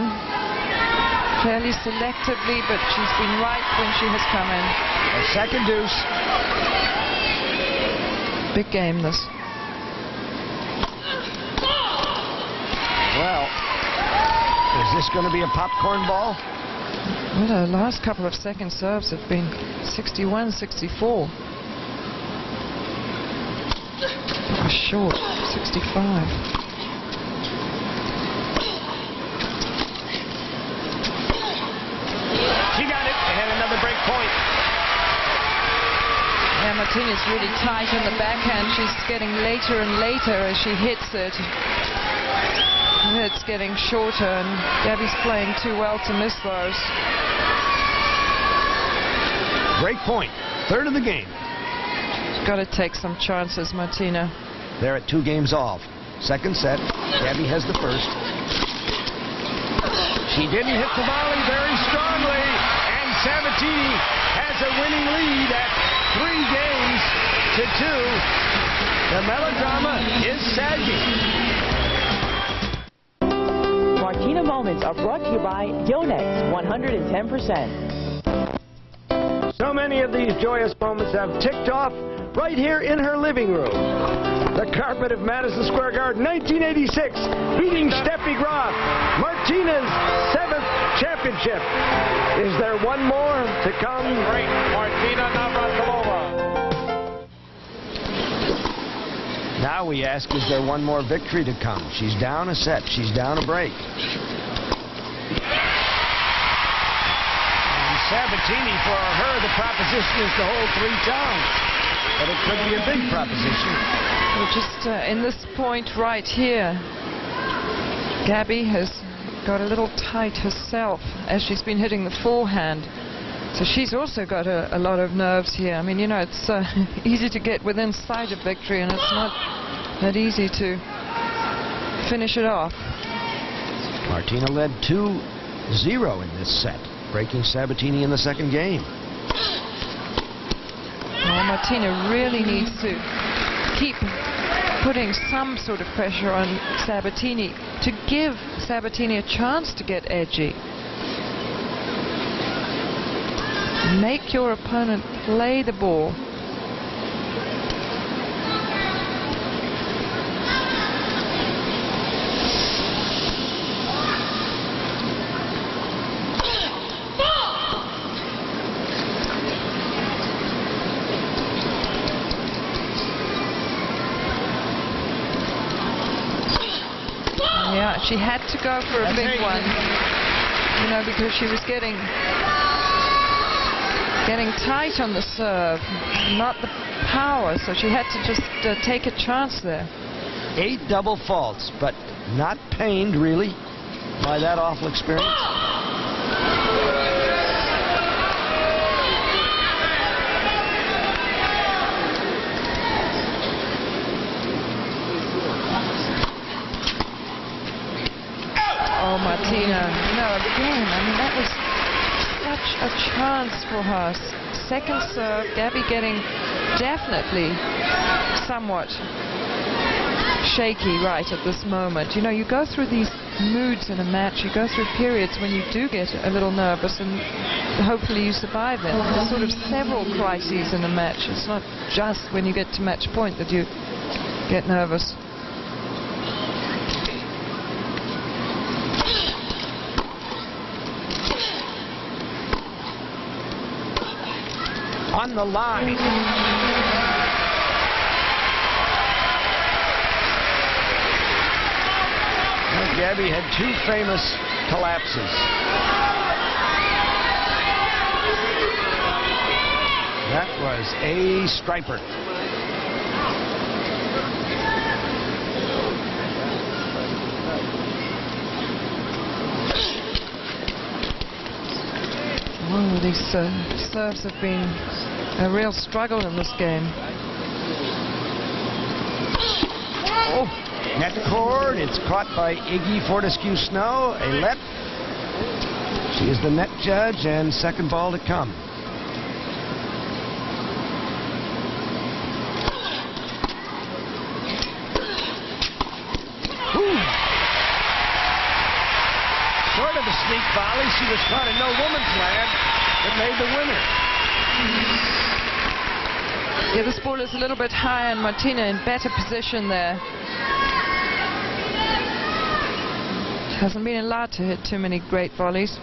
fairly selectively, but she's been right when she has come in. A second deuce. Big game, this. Well, is this going to be a popcorn ball? Well, the last couple of second serves have been 61, 64. Short, 65. She got it, and another break point. Yeah, Martina's really tight on the backhand. She's getting later and later as she hits it. It's getting shorter, and Gabby's playing too well to miss those. Break point. Third of the game. She's got to take some chances, Martina. They're at 2 games off. Second set. Gabby has the first. She didn't hit the volley very strongly, and Sabatini has a winning lead at 3 games to 2. The melodrama is sagging. Martina Moments are brought to you by Yonex 110%. So many of these joyous moments have ticked off right here in her living room. The carpet of Madison Square Garden, 1986, beating Steffi Graf, Martina's 7th championship. Is there one more to come? Great Martina Navratilova. Now we ask, is there one more victory to come? She's down a set. She's down a break. And Sabatini, for her, the proposition is to hold 3 times. But it could be a big proposition. Well, just in this point right here, Gabby has got a little tight herself as she's been hitting the forehand. So she's also got a lot of nerves here. I mean, you know, it's easy to get within sight of victory, and it's not that easy to finish it off. Martina led 2-0 in this set, breaking Sabatini in the second game. Well, Martina really needs to keep putting some sort of pressure on Sabatini to give Sabatini a chance to get edgy. Make your opponent play the ball. Yeah, she had to go for a big one, you know, because she was getting tight on the serve, not the power, so she had to just take a chance there. 8 double faults, but not pained, really, by that awful experience. Oh, Martina, no, again, I mean, that was such a chance for her. Second serve, Gabby getting definitely somewhat shaky right at this moment. You know, you go through these moods in a match, you go through periods when you do get a little nervous, and hopefully you survive them. There's sort of several crises in a match. It's not just when you get to match point that you get nervous. On the line. Well, Gabby had 2 famous collapses. That was a striper. Oh, these serves have been a real struggle in this game. Oh, net cord. It's caught by Iggy Fortescue Snow. A let. She is the net judge, and second ball to come. Short of a sneak volley, she was caught in no woman's land, but made the winner. Yeah, this ball is a little bit higher, and Martina in better position there. She hasn't been allowed to hit too many great volleys.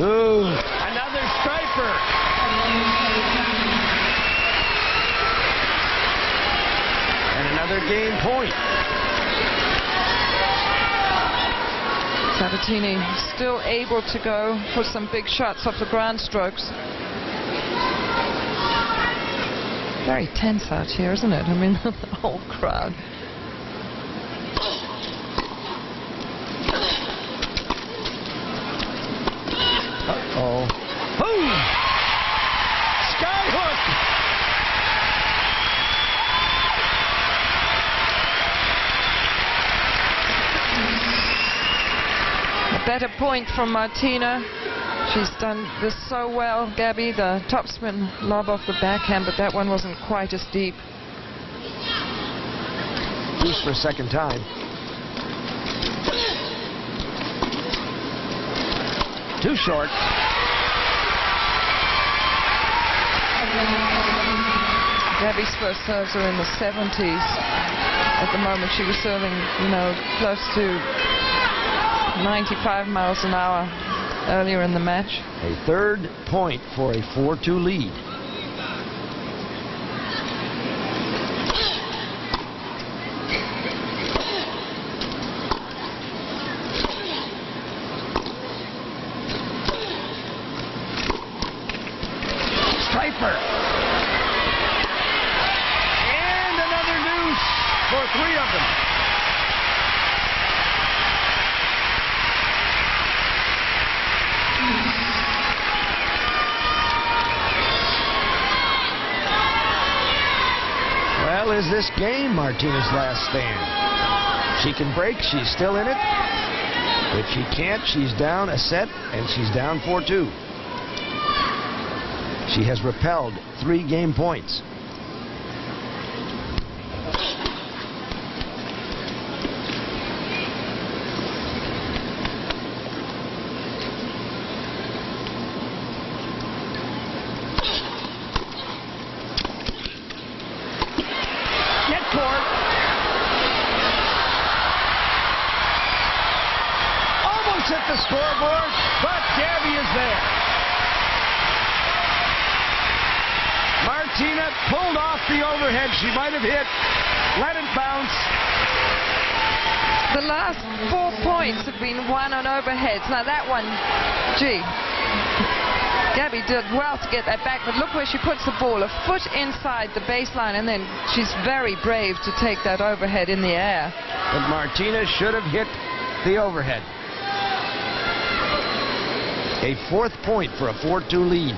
Ooh, another striper. And another game point. Sabatini still able to go for some big shots off the ground strokes. Very tense out here, isn't it? I mean, the whole crowd. Uh-oh. Boom! Skyhook! A better point from Martina. She's done this so well, Gabby. The topspin lob off the backhand, but that one wasn't quite as deep. Deuce for a second time. Too short. Gabby's first serves are in the 70s. At the moment, she was serving, you know, close to 95 miles an hour earlier in the match. A third point for a 4-2 lead. Striper. And another deuce for three of them. Well, is this game Martina's last stand? She can break, she's still in it. If she can't, she's down a set, and she's down 4-2. She has repelled 3 game points. Hit the scoreboard, but Gabby is there. Martina pulled off the overhead. She might have hit, let it bounce. The last 4 points have been won on overheads. Now that one, gee, Gabby did well to get that back, but look where she puts the ball, a foot inside the baseline, and then she's very brave to take that overhead in the air. But Martina should have hit the overhead. A 4th point for a 4-2 lead.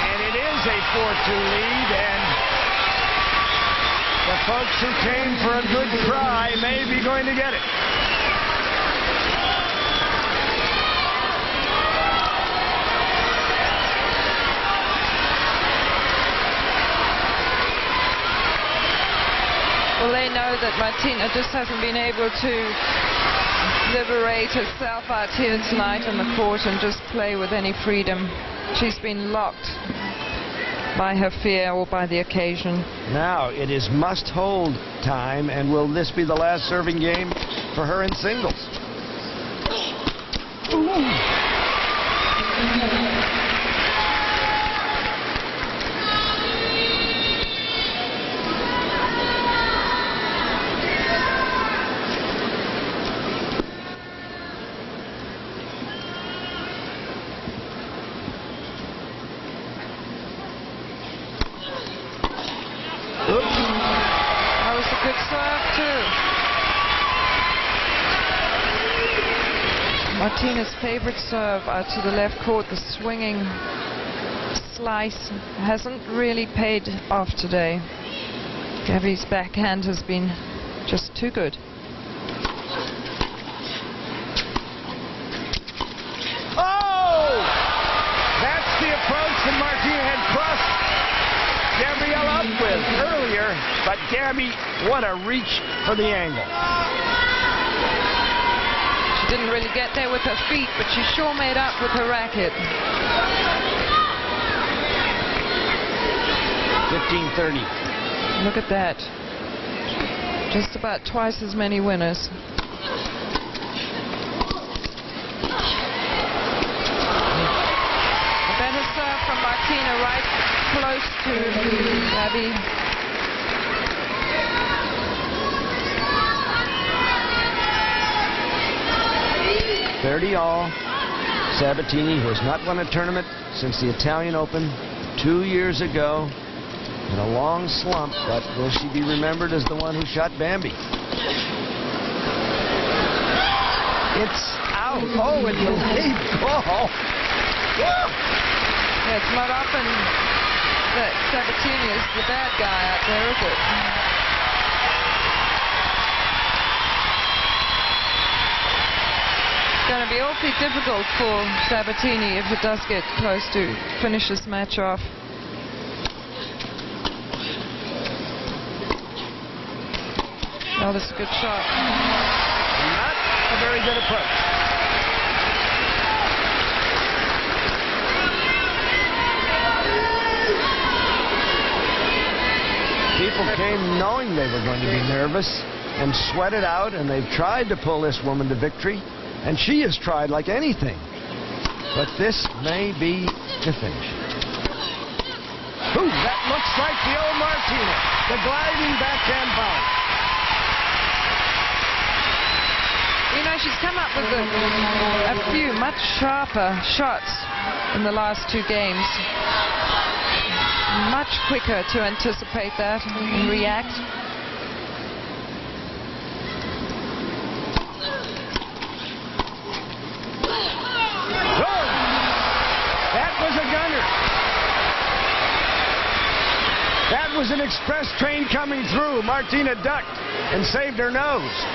And it is a 4-2 lead, and the folks who came for a good cry may be going to get it. Well, they know that Martina just hasn't been able to liberate herself out here tonight on the court and just play with any freedom. She's been locked by her fear or by the occasion. Now it is must-hold time, and will this be the last serving game for her in singles? Good serve, too. Martina's favorite serve out to the left court, the swinging slice, hasn't really paid off today. Gabby's backhand has been just too good. Oh! That's the approach that Martina had crossed Gabriela up with earlier, but Gabby, what a reach for the angle. She didn't really get there with her feet, but she sure made up with her racket. 15-30. Look at that. Just about twice as many winners. A better serve from Martina, right close to Gabby. all. Sabatini, who has not won a tournament since the Italian Open 2 years ago, in a long slump, but will she be remembered as the one who shot Bambi? It's out. Oh, it's a late ball. Yeah, it's not often that Sabatini is the bad guy out there, is it? It's going to be awfully difficult for Sabatini if it does get close to finish this match off. Oh, that's a good shot. Not a very good approach. People came knowing they were going to be nervous and sweat it out, and they've tried to pull this woman to victory, and she has tried like anything. But this may be the finish. Ooh, that looks like the old Martina, the gliding backhand volley. You know, she's come up with a few much sharper shots in the last 2 games. Much quicker to anticipate that and react. Good. That was a gunner. That was an express train coming through. Martina ducked and saved her nose.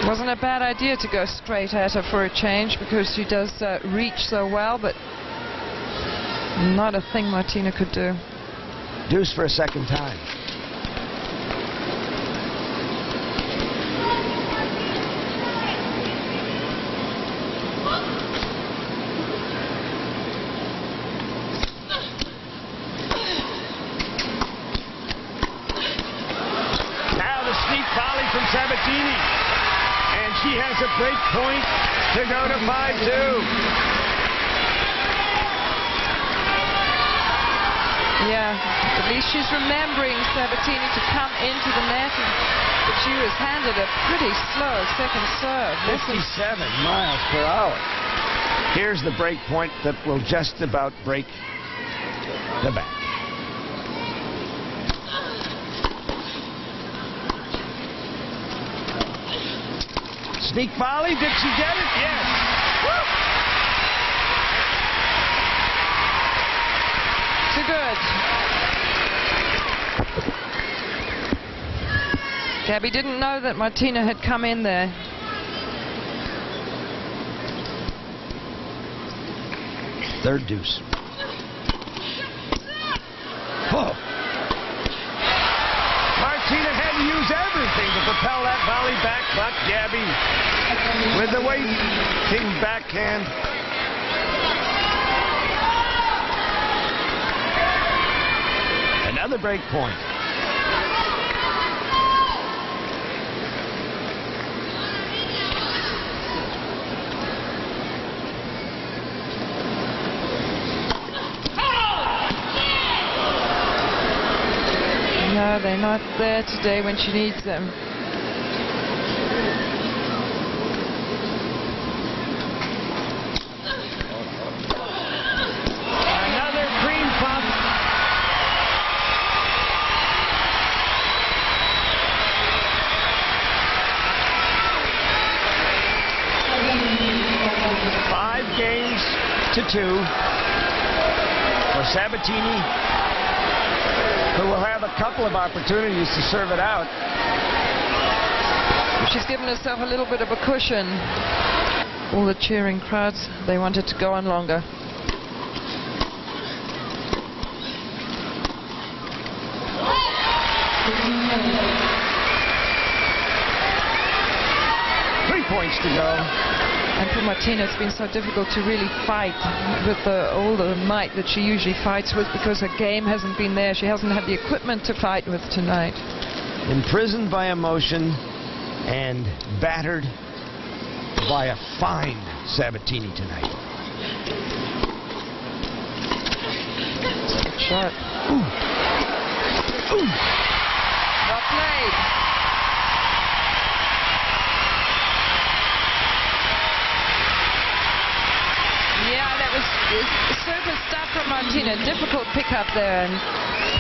Wasn't a bad idea to go straight at her for a change, because she does reach so well, but not a thing Martina could do. Deuce for a second time. Now the sneak volley from Sabatini. And she has a break point to go to 5-2. Yeah, at least she's remembering Sabatini to come into the net, but she was handed a pretty slow second serve. 57 miles per hour. Here's the break point that will just about break the back. Sneak volley, did she get it? Yes. Woo! Too good. Gabby didn't know that Martina had come in there. Third deuce. Oh. Martina had to use everything to propel that volley back, but Gabby, with the weight, king backhand. Another break point. No, they're not there today when she needs them. Another 5 games to 2 for Sabatini, who will have a couple of opportunities to serve it out. She's given herself a little bit of a cushion. All the cheering crowds, they wanted to go on longer. Points to go. And for Martina, it's been so difficult to really fight with all the might that she usually fights with, because her game hasn't been there. She hasn't had the equipment to fight with tonight. Imprisoned by emotion and battered by a fine Sabatini tonight. Good shot. Ooh. Ooh. Well played. Super stuff from Martina. Difficult pickup there and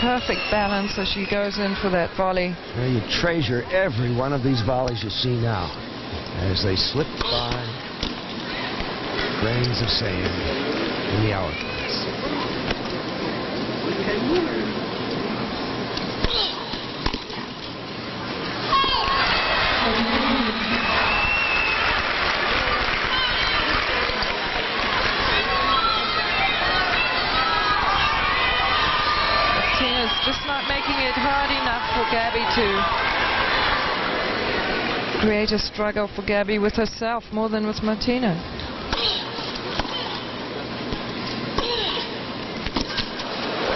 perfect balance as she goes in for that volley. Well, you treasure every one of these volleys you see now as they slip by grains of sand in the hourglass. Just not making it hard enough for Gabby to create a struggle for Gabby with herself more than with Martina.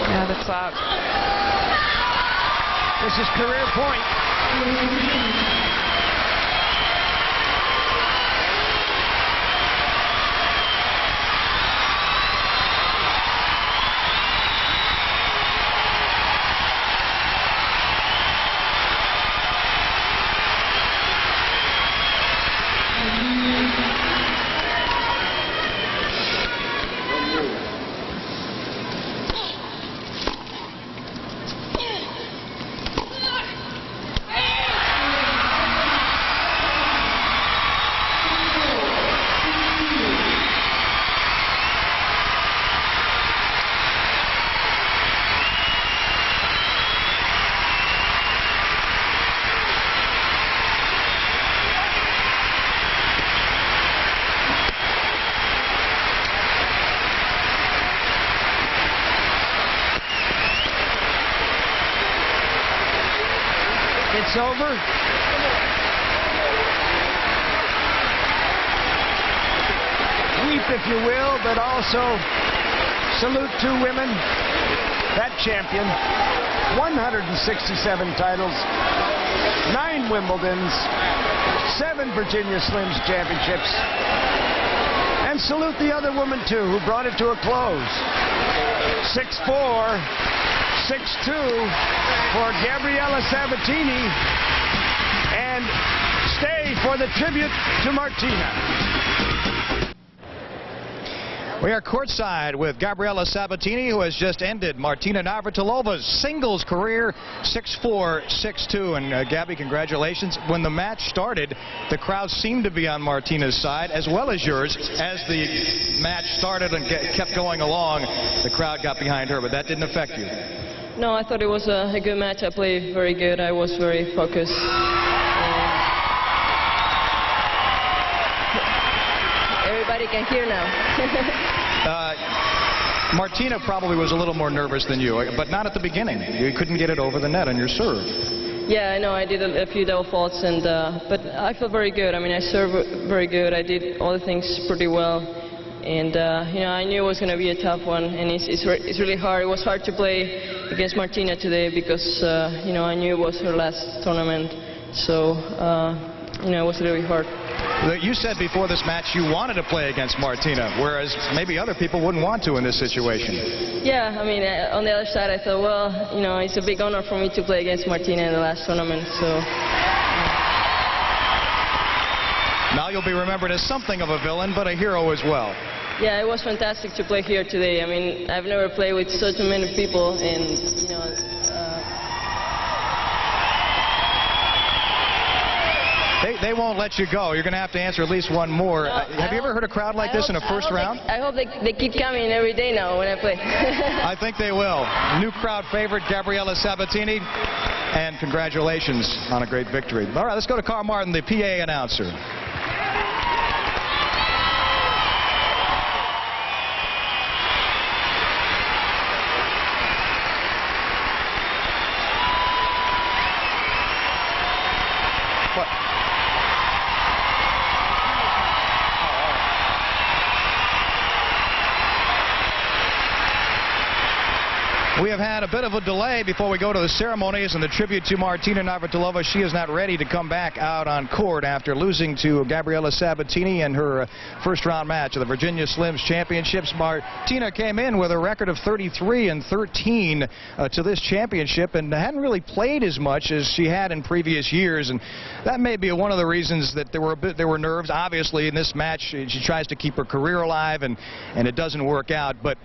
Now that's out. This is career point. It's over. Weep if you will, but also salute 2 women. That champion, 167 titles, 9 Wimbledons, 7 Virginia Slims championships. And salute the other woman too, who brought it to a close. 6-4. 6-2 for Gabriela Sabatini, and stay for the tribute to Martina. We are courtside with Gabriela Sabatini, who has just ended Martina Navratilova's singles career, 6-4, 6-2. And Gabby, congratulations. When the match started, the crowd seemed to be on Martina's side, as well as yours. As the match started and kept going along, the crowd got behind her, but that didn't affect you. No, I thought it was a good match. I played very good. I was very focused. Everybody can hear now. Martina probably was a little more nervous than you, but not at the beginning. You couldn't get it over the net on your serve. Yeah, I know. I did a few double faults, but I felt very good. I mean, I served very good. I did all the things pretty well. And, you know, I knew it was going to be a tough one, and it's really hard. It was hard to play against Martina today because, you know, I knew it was her last tournament. So, you know, it was really hard. You said before this match you wanted to play against Martina, whereas maybe other people wouldn't want to in this situation. Yeah, I mean, on the other side, I thought, well, you know, it's a big honor for me to play against Martina in the last tournament, so... Now you'll be remembered as something of a villain, but a hero as well. Yeah, it was fantastic to play here today. I mean, I've never played with such many people, and, you know... They won't let you go. You're going to have to answer at least one more. No, have you ever heard a crowd like this in a first round? I hope they keep coming every day now when I play. I think they will. New crowd favorite, Gabriela Sabatini. And congratulations on a great victory. All right, let's go to Carl Martin, the PA announcer. We have had a bit of a delay before we go to the ceremonies and the tribute to Martina Navratilova. She is not ready to come back out on court after losing to Gabriela Sabatini in her first-round match of the Virginia Slims Championships. Martina came in with a record of 33-13 to this championship and hadn't really played as much as she had in previous years, and that may be one of the reasons that there were nerves. Obviously, in this match, she tries to keep her career alive, and it doesn't work out. But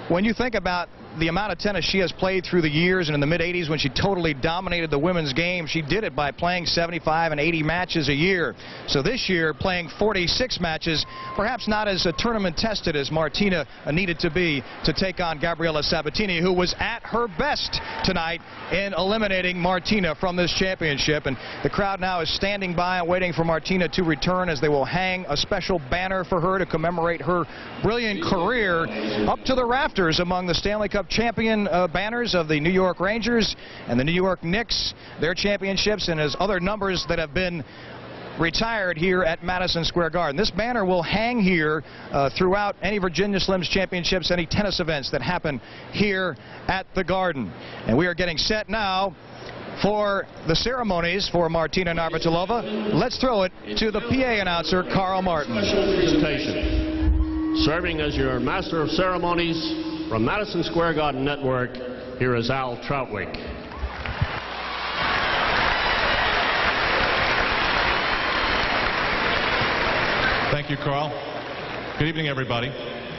when you think about the amount of tennis she has played through the years, and in the mid-'80s when she totally dominated the women's game, she did it by playing 75 and 80 matches a year. So this year, playing 46 matches, perhaps not as tournament tested as Martina needed to be to take on Gabriela Sabatini, who was at her best tonight in eliminating Martina from this championship. And the crowd now is standing by and waiting for Martina to return, as they will hang a special banner for her to commemorate her brilliant career up to the rafters among the Stanley Cup champion banners of the New York Rangers and the New York Knicks, their championships, and as other numbers that have been retired here at Madison Square Garden. This banner will hang here throughout any Virginia Slims championships, any tennis events that happen here at the Garden. And we are getting set now for the ceremonies for Martina Navratilova. Let's throw it to the PA announcer, Carl Martin. Special presentation. Serving as your master of ceremonies from Madison Square Garden Network, here is Al Troutwig. Thank you, Carl. Good evening, everybody.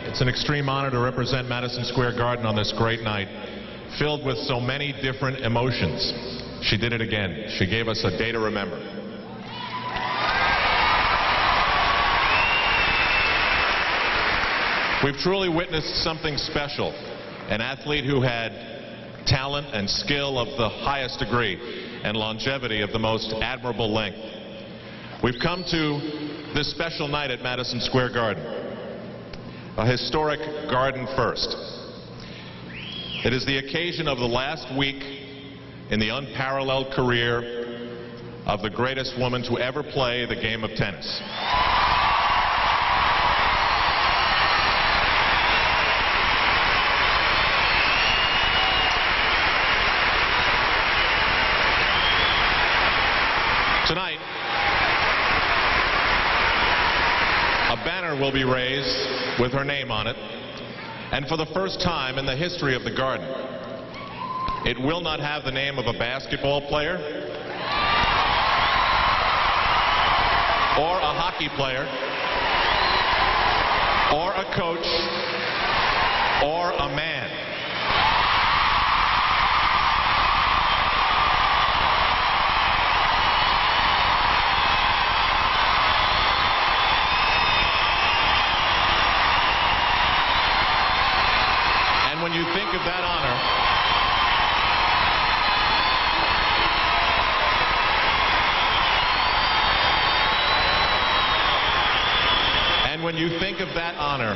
It's an extreme honor to represent Madison Square Garden on this great night, filled with so many different emotions. She did it again. She gave us a day to remember. We've truly witnessed something special, an athlete who had talent and skill of the highest degree and longevity of the most admirable length. We've come to this special night at Madison Square Garden, a historic Garden first. It is the occasion of the last week in the unparalleled career of the greatest woman to ever play the game of tennis. Tonight, a banner will be raised with her name on it, and for the first time in the history of the Garden, it will not have the name of a basketball player or a hockey player or a coach or a man. When you think of that honor, and when you think of that honor,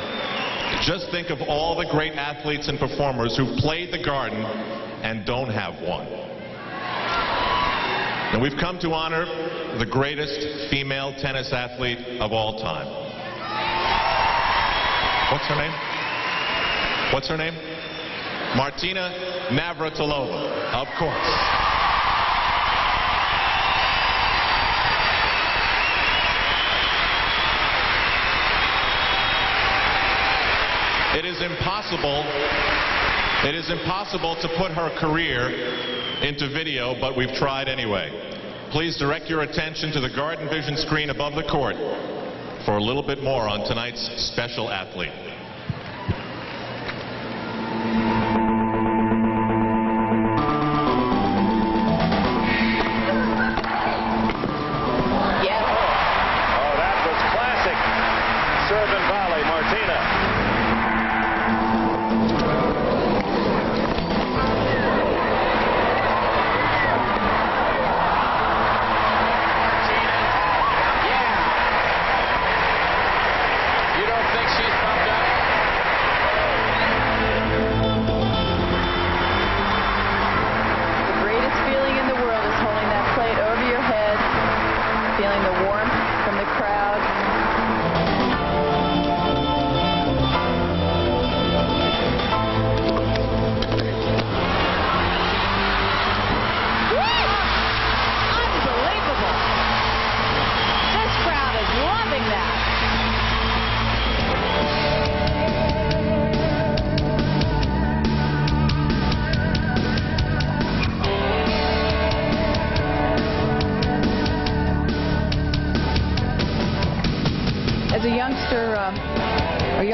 just think of all the great athletes and performers who've played the Garden and don't have one. And we've come to honor the greatest female tennis athlete of all time. What's her name? What's her name? Martina Navratilova, of course. It is impossible to put her career into video, but we've tried anyway. Please direct your attention to the Garden Vision screen above the court for a little bit more on tonight's special athlete.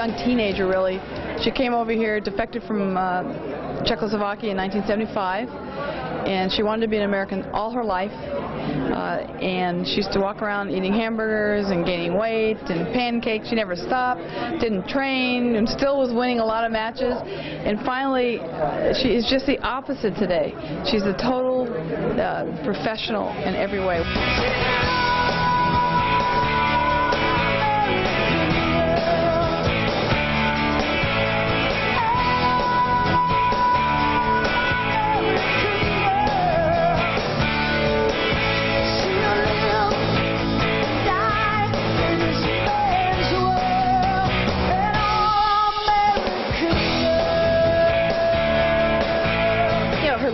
young teenager, really. She came over here, defected from Czechoslovakia in 1975, and she wanted to be an American all her life. And she used to walk around eating hamburgers and gaining weight and pancakes. She never stopped, didn't train, and still was winning a lot of matches. And finally, she is just the opposite today. She's a total professional in every way.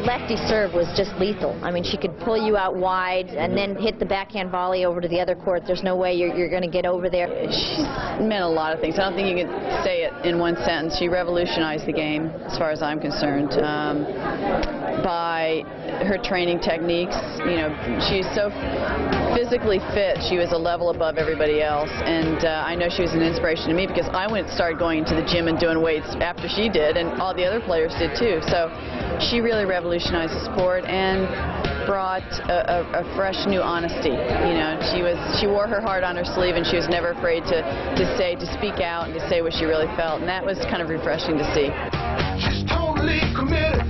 Lefty serve was just lethal. I mean, she could pull you out wide and then hit the backhand volley over to the other court. There's no way you're going to get over there. She's meant a lot of things. I don't think you can say it in one sentence. She revolutionized the game, as far as I'm concerned, by her training techniques. You know, she's so physically fit. She was a level above everybody else, and I know she was an inspiration to me because I started going to the gym and doing weights after she did, and all the other players did too. So she really revolutionized the sport and brought a fresh new honesty. You know, she wore her heart on her sleeve, and she was never afraid to speak out and to say what she really felt, and that was kind of refreshing to see. She's totally committed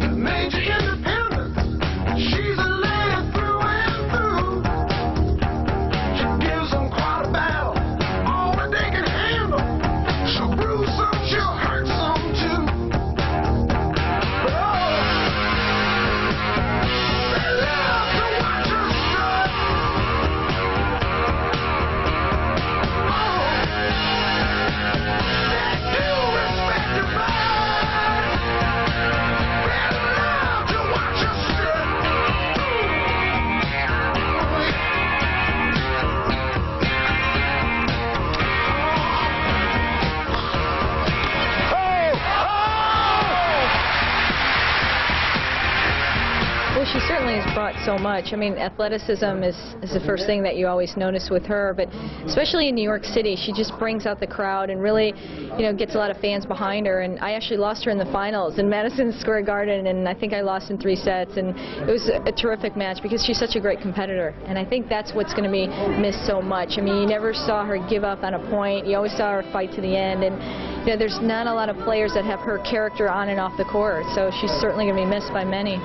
to major independence. She's a lady through and through. She gives them quite a battle, all that they can handle. She'll bruise some, she'll hurt some too. But oh, they love to watch her strut. Oh, they do respect her body. They love to watch her strut. Well, she certainly has brought so much. I mean, athleticism is the first thing that you always notice with her, but especially in New York City, she just brings out the crowd and really, you know, gets a lot of fans behind her. And I actually lost her in the finals in Madison Square Garden, and I think I lost in 3 sets, and it was a terrific match because she's such a great competitor. And I think that's what's going to be missed so much. I mean, you never saw her give up on a point. You always saw her fight to the end, and you know, there's not a lot of players that have her character on and off the court, so she's certainly going to be missed by many.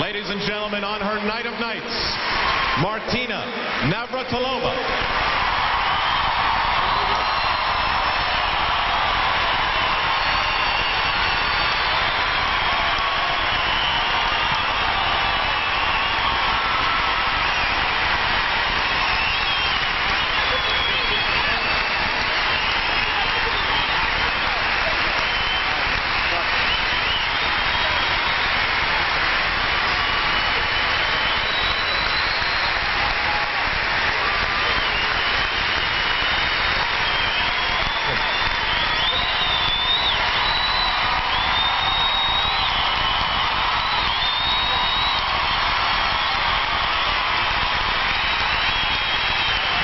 Ladies and gentlemen, on her night of nights, Martina Navratilova.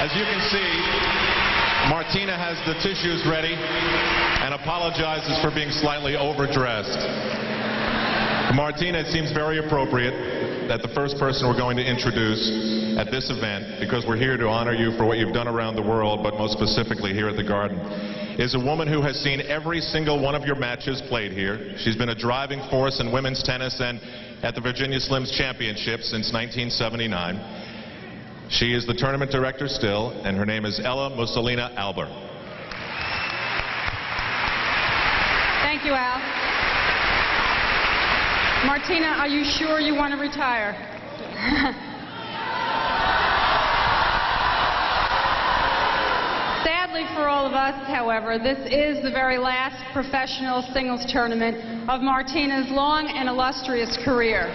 As you can see, Martina has the tissues ready and apologizes for being slightly overdressed. Martina, it seems very appropriate that the first person we're going to introduce at this event, because we're here to honor you for what you've done around the world, but most specifically here at the Garden, is a woman who has seen every single one of your matches played here. She's been a driving force in women's tennis and at the Virginia Slims Championship since 1979. She is the tournament director still, and her name is Ella Mussolina Alber. Thank you, Al. Martina, are you sure you want to retire? Sadly for all of us, however, this is the very last professional singles tournament of Martina's long and illustrious career.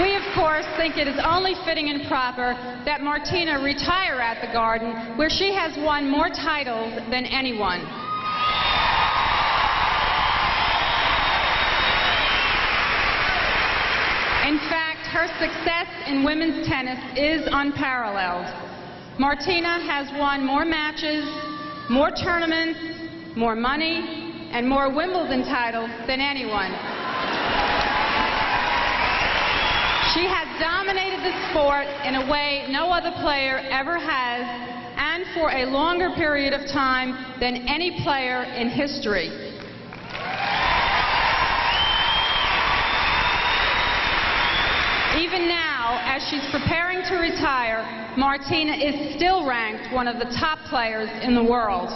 We, of course, think it is only fitting and proper that Martina retire at the Garden, where she has won more titles than anyone. In fact, her success in women's tennis is unparalleled. Martina has won more matches, more tournaments, more money, and more Wimbledon titles than anyone. She has dominated the sport in a way no other player ever has, and for a longer period of time than any player in history. Even now, as she's preparing to retire, Martina is still ranked one of the top players in the world.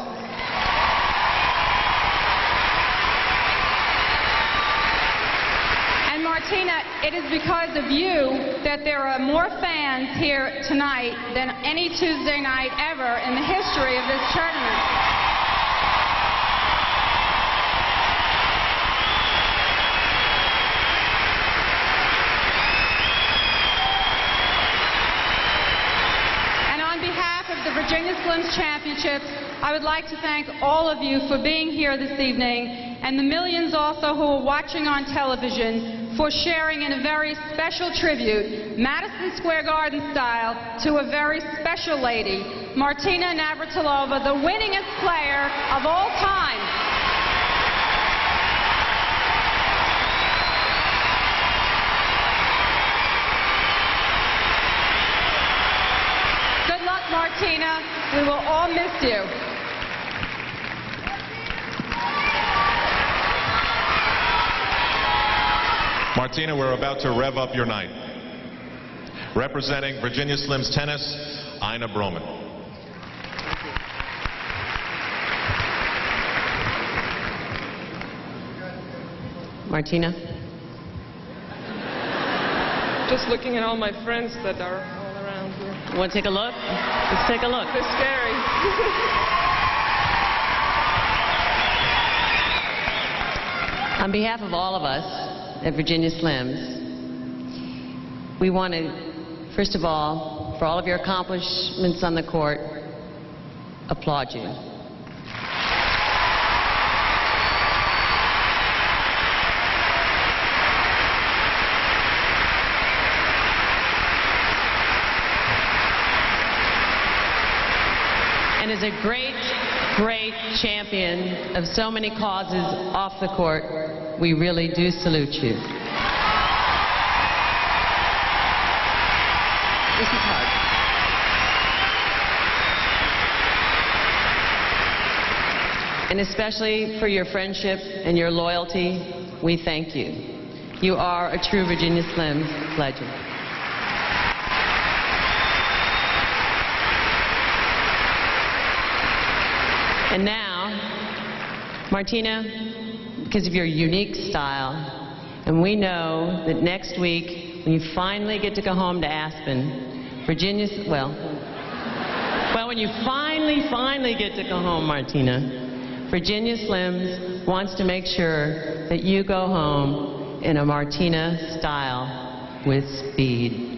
And Martina, it is because of you that there are more fans here tonight than any Tuesday night ever in the history of this tournament. The Virginia Slims Championships, I would like to thank all of you for being here this evening, and the millions also who are watching on television for sharing in a very special tribute, Madison Square Garden style, to a very special lady, Martina Navratilova, the winningest player of all time. Martina, we will all miss you. Martina, we're about to rev up your night. Representing Virginia Slims Tennis, Ina Broman. Martina? Just looking at all my friends that are all around here. Want to take a look? Let's take a look. They're scary. On behalf of all of us at Virginia Slims, we want to, first of all, for all of your accomplishments on the court, applaud you. And as a great, great champion of so many causes off the court, we really do salute you. This is hard. And especially for your friendship and your loyalty, we thank you. You are a true Virginia Slims legend. And now, Martina, because of your unique style, and we know that next week, when you finally get to go home to Aspen, when you finally get to go home, Martina, Virginia Slims wants to make sure that you go home in a Martina style with speed.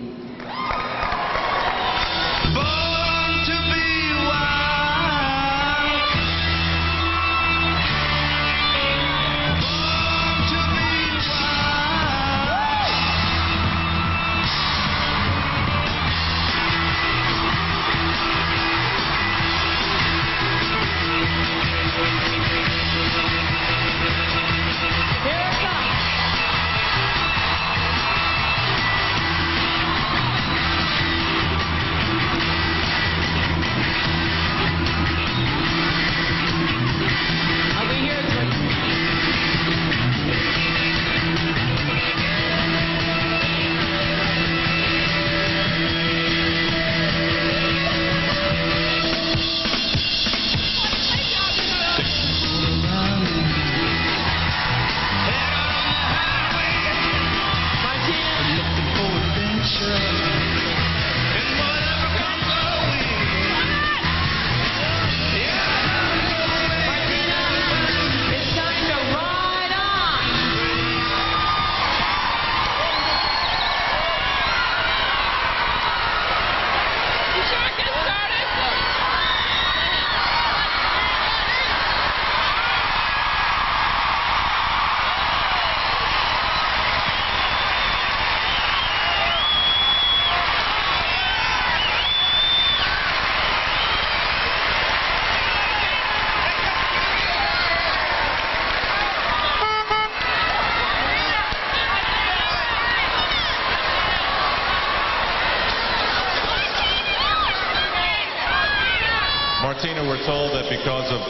told that because of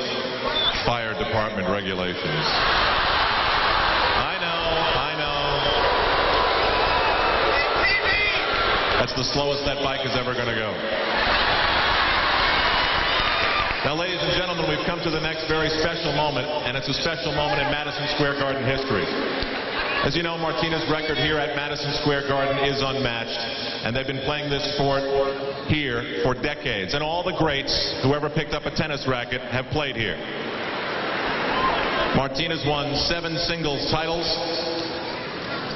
fire department regulations. I know. That's the slowest that bike is ever going to go. Now, ladies and gentlemen, we've come to the next very special moment, and it's a special moment in Madison Square Garden history. As you know, Martina's record here at Madison Square Garden is unmatched, and they've been playing this sport here for decades. And all the greats who ever picked up a tennis racket have played here. Martina's won 7 singles titles,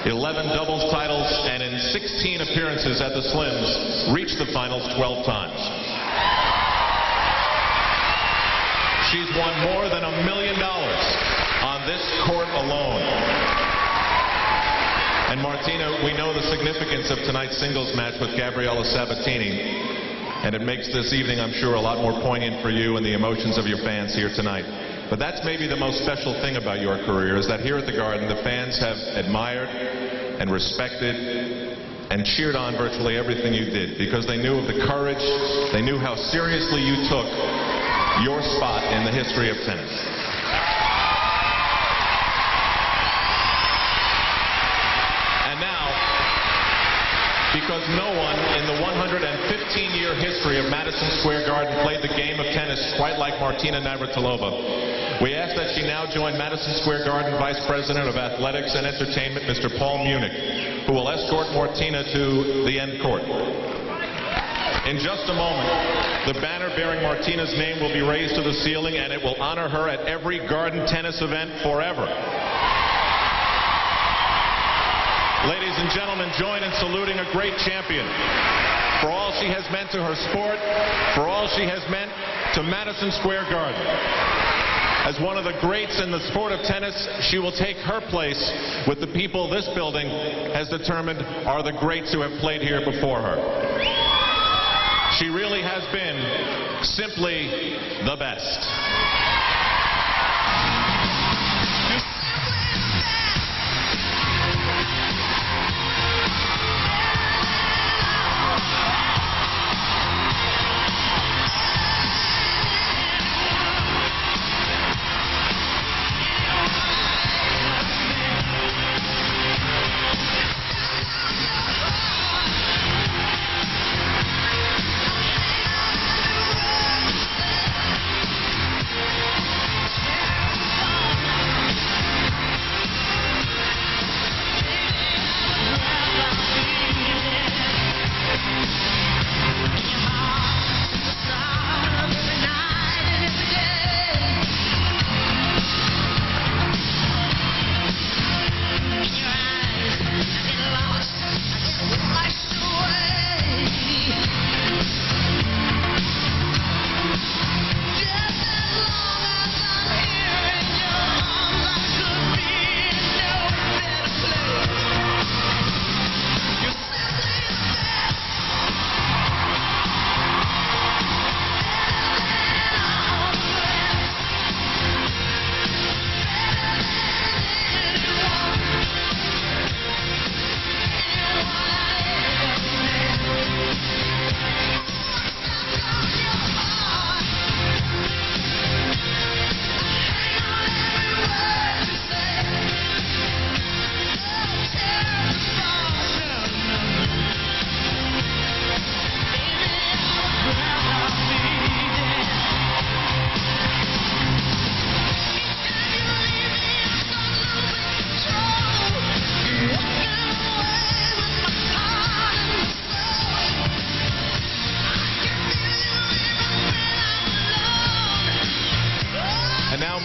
11 doubles titles, and in 16 appearances at the Slims, reached the finals 12 times. She's won more than $1 million on this court alone. And Martina, we know the significance of tonight's singles match with Gabriela Sabatini, and it makes this evening, I'm sure, a lot more poignant for you and the emotions of your fans here tonight. But that's maybe the most special thing about your career, is that here at the Garden, the fans have admired and respected and cheered on virtually everything you did, because they knew of the courage, they knew how seriously you took your spot in the history of tennis. Because no one in the 115-year history of Madison Square Garden played the game of tennis quite like Martina Navratilova. We ask that she now join Madison Square Garden Vice President of Athletics and Entertainment, Mr. Paul Munich, who will escort Martina to the end court. In just a moment, the banner bearing Martina's name will be raised to the ceiling, and it will honor her at every Garden tennis event forever. Ladies and gentlemen, join in saluting a great champion for all she has meant to her sport, for all she has meant to Madison Square Garden. As one of the greats in the sport of tennis, she will take her place with the people this building has determined are the greats who have played here before her. She really has been simply the best.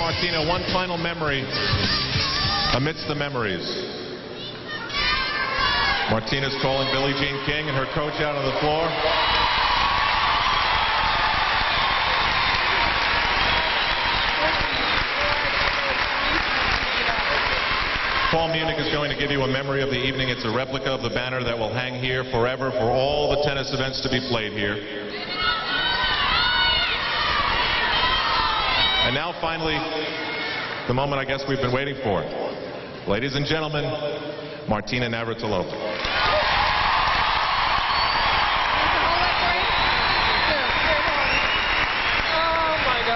Martina, one final memory amidst the memories. Martina's calling Billie Jean King and her coach out on the floor. Paul Munich is going to give you a memory of the evening. It's a replica of the banner that will hang here forever for all the tennis events to be played here. And now, finally, the moment I guess we've been waiting for. Ladies and gentlemen, Martina Navratilova. Oh, my God.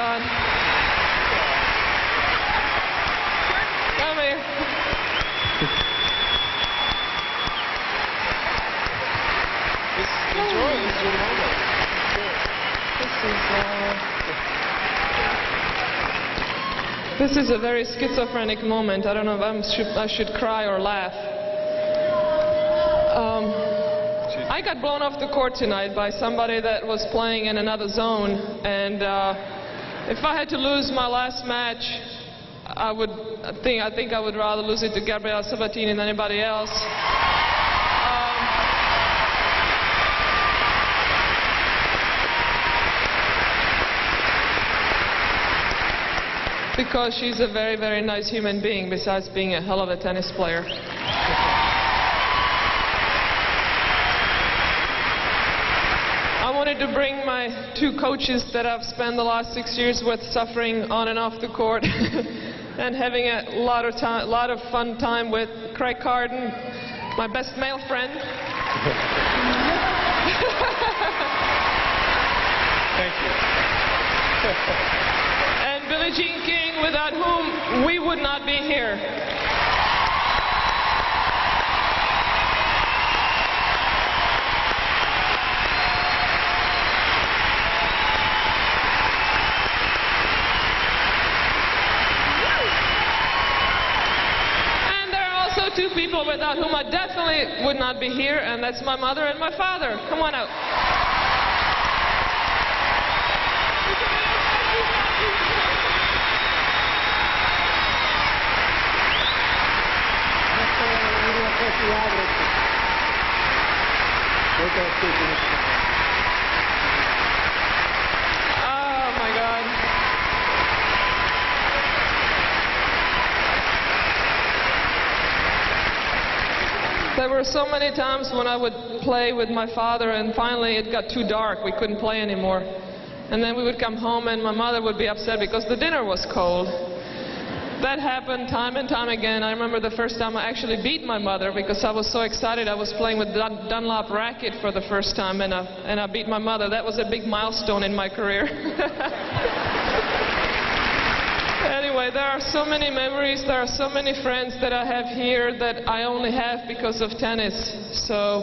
This is a very schizophrenic moment. I don't know if I should cry or laugh. I got blown off the court tonight by somebody that was playing in another zone, and if I had to lose my last match, I think I would rather lose it to Gabriela Sabatini than anybody else. Because she's a very, very nice human being, besides being a hell of a tennis player. I wanted to bring my two coaches that I've spent the last 6 years with, suffering on and off the court, and having a lot of fun time with Craig Carden, my best male friend. Thank you. And Billie Jean King, without whom we would not be here. And there are also two people without whom I definitely would not be here, and that's my mother and my father. Come on out. Oh my God. There were so many times when I would play with my father, and finally it got too dark. We couldn't play anymore. And then we would come home and my mother would be upset because the dinner was cold. That happened time and time again. I remember the first time I actually beat my mother because I was so excited. I was playing with Dunlop racket for the first time, and I beat my mother. That was a big milestone in my career. Anyway, there are so many memories. There are so many friends that I have here that I only have because of tennis. So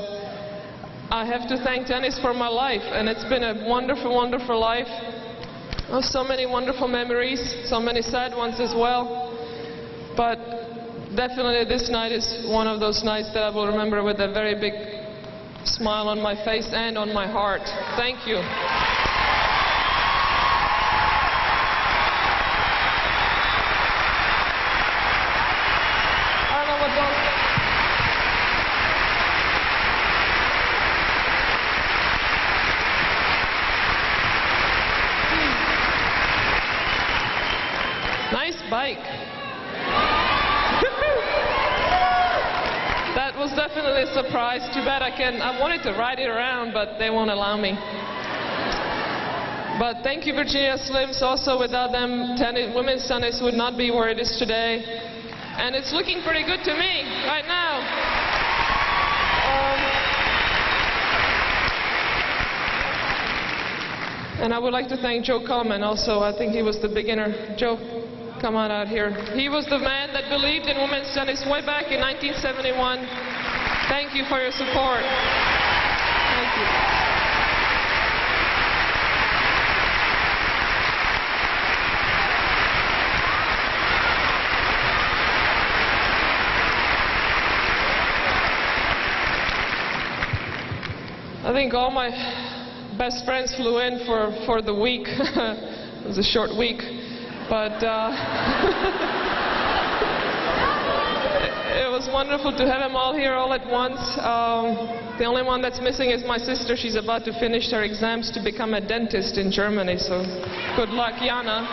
I have to thank tennis for my life, and it's been a wonderful, wonderful life. Oh, so many wonderful memories, so many sad ones as well. But definitely this night is one of those nights that I will remember with a very big smile on my face and on my heart. Thank you. I don't know what those... Nice bike. That was definitely a surprise. Too bad I wanted to ride it around, but they won't allow me. But thank you, Virginia Slims. Also, without them, women's tennis would not be where it is today. And it's looking pretty good to me right now. And I would like to thank Joe Coleman also. I think he was the beginner. Joe, come on out here. He was the man that believed in women's tennis way back in 1971. Thank you for your support. Thank you. I think all my best friends flew in for the week. It was a short week. But it was wonderful to have them all here all at once. The only one that's missing is my sister. She's about to finish her exams to become a dentist in Germany, so good luck, Jana.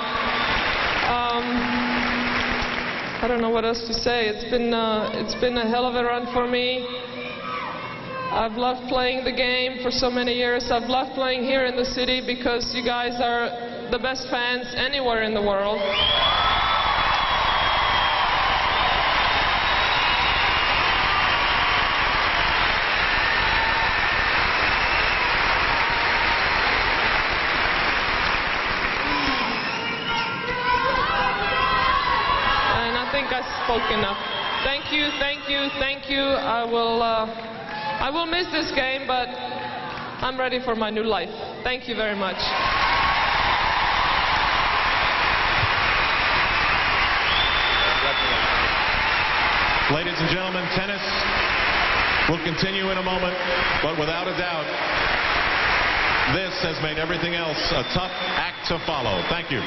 I don't know what else to say. It's been a hell of a run for me. I've loved playing the game for so many years. I've loved playing here in the city because you guys are the best fans anywhere in the world. And I think I spoke enough. Thank you, thank you, thank you. I will miss this game, but I'm ready for my new life. Thank you very much. Ladies and gentlemen, tennis will continue in a moment, but without a doubt, this has made everything else a tough act to follow. Thank you.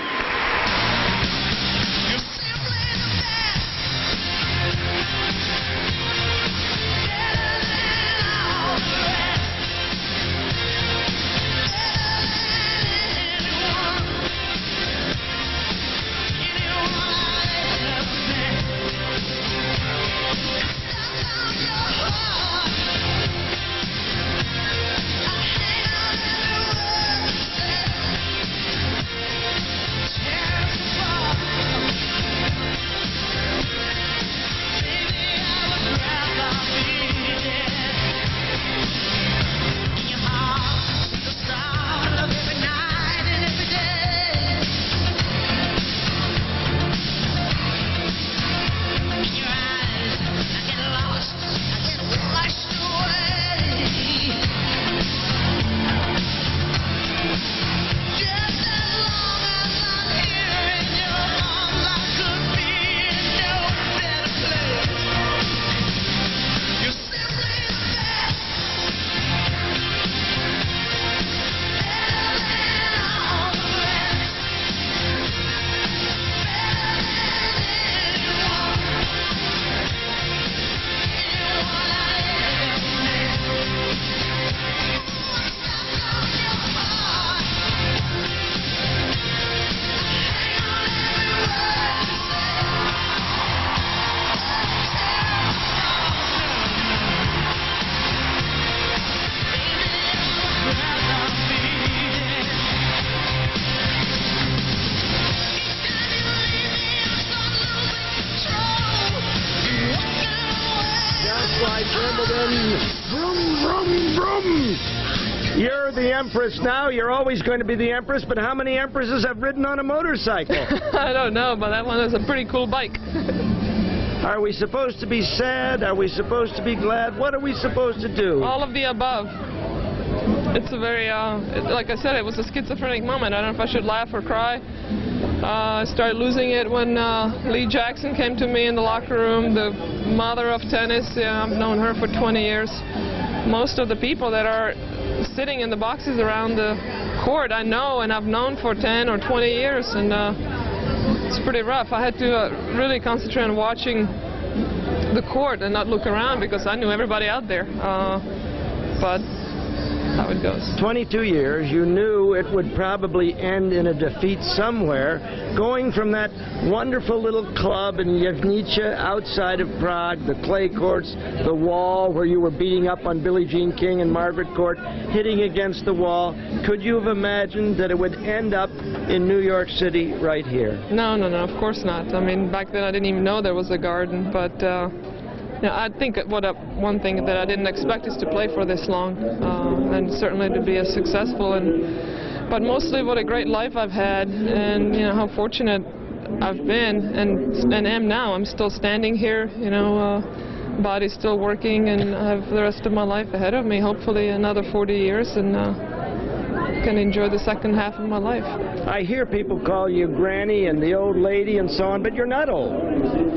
You're the Empress now. You're always going to be the Empress, but how many Empresses have ridden on a motorcycle? I don't know, but that one is a pretty cool bike. Are we supposed to be sad? Are we supposed to be glad? What are we supposed to do? All of the above. It's a very, like I said, it was a schizophrenic moment. I don't know if I should laugh or cry. I started losing it when Lee Jackson came to me in the locker room, the mother of tennis. I've known her for 20 years. Most of the people that are sitting in the boxes around the court I know and I've known for 10 or 20 years, and it's pretty rough. I had to really concentrate on watching the court and not look around because I knew everybody out there. But how it goes. 22 years, you knew it would probably end in a defeat somewhere. Going from that wonderful little club in Yevnica outside of Prague, the clay courts, the wall where you were beating up on Billie Jean King and Margaret Court, hitting against the wall, could you have imagined that it would end up in New York City right here? No, of course not. I mean, back then I didn't even know there was a garden, but I think one thing that I didn't expect is to play for this long, and certainly to be as successful, but mostly what a great life I've had, and how fortunate I've been and am now. I'm still standing here, body's still working, and I have the rest of my life ahead of me, hopefully another 40 years, and can enjoy the second half of my life. I hear people call you Granny and the old lady and so on, but you're not old.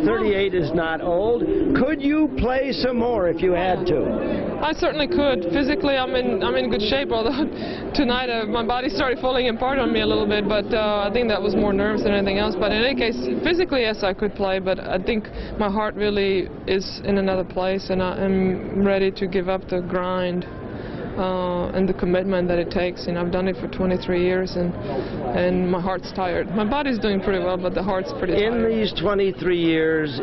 38 is not old. Could you play some more if you had to? I certainly could. Physically, I'm in good shape, although tonight my body started falling apart on me a little bit, but I think that was more nerves than anything else. But in any case, physically, yes, I could play, but I think my heart really is in another place, and I'm ready to give up the grind. And the commitment that it takes. I've done it for 23 years, and my heart's tired. My body's doing pretty well, but the heart's pretty tired. In these 23 years,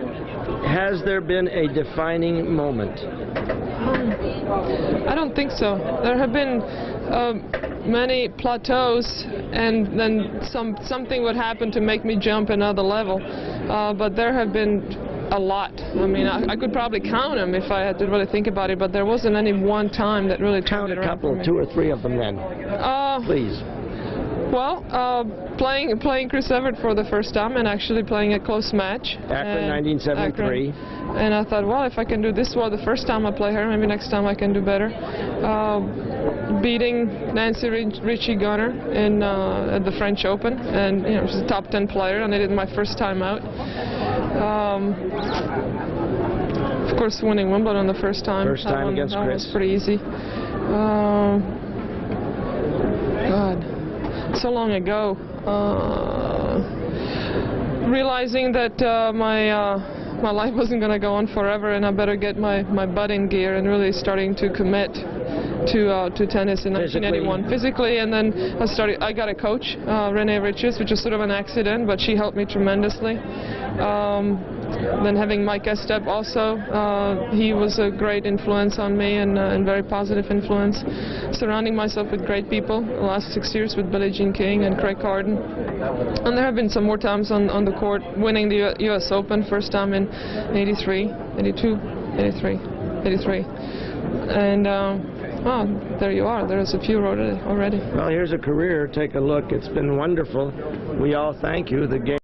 has there been a defining moment? I don't think so. There have been many plateaus, and then something would happen to make me jump another level. But there have been a lot. I mean, I could probably count them if I had to really think about it, but there wasn't any one time that really turned it around for me. Count a couple, 2 or 3 of them then, please. Well, playing Chris Evert for the first time and actually playing a close match. Akron, 1973. And I thought, well, if I can do this well the first time I play her, maybe next time I can do better. Beating Nancy Richie Gunner at the French Open, and she's a top 10 player, and I did my first time out. of course, winning Wimbledon the first time. First time against that Chris. was pretty easy. God, so long ago. Realizing that my life wasn't going to go on forever, and I better get my butt in gear, and really starting to commit to tennis in 1981 physically. And then I got a coach, Renee Riches, which was sort of an accident, but she helped me tremendously. Then having Mike Estep also, he was a great influence on me, and very positive influence. Surrounding myself with great people the last 6 years with Billie Jean King and Craig Carden. And there have been some more times on the court, winning the US Open, first time in 83, 82, 83, 83. And well, there you are. There's a few already. Well, here's a career. Take a look. It's been wonderful. We all thank you. The game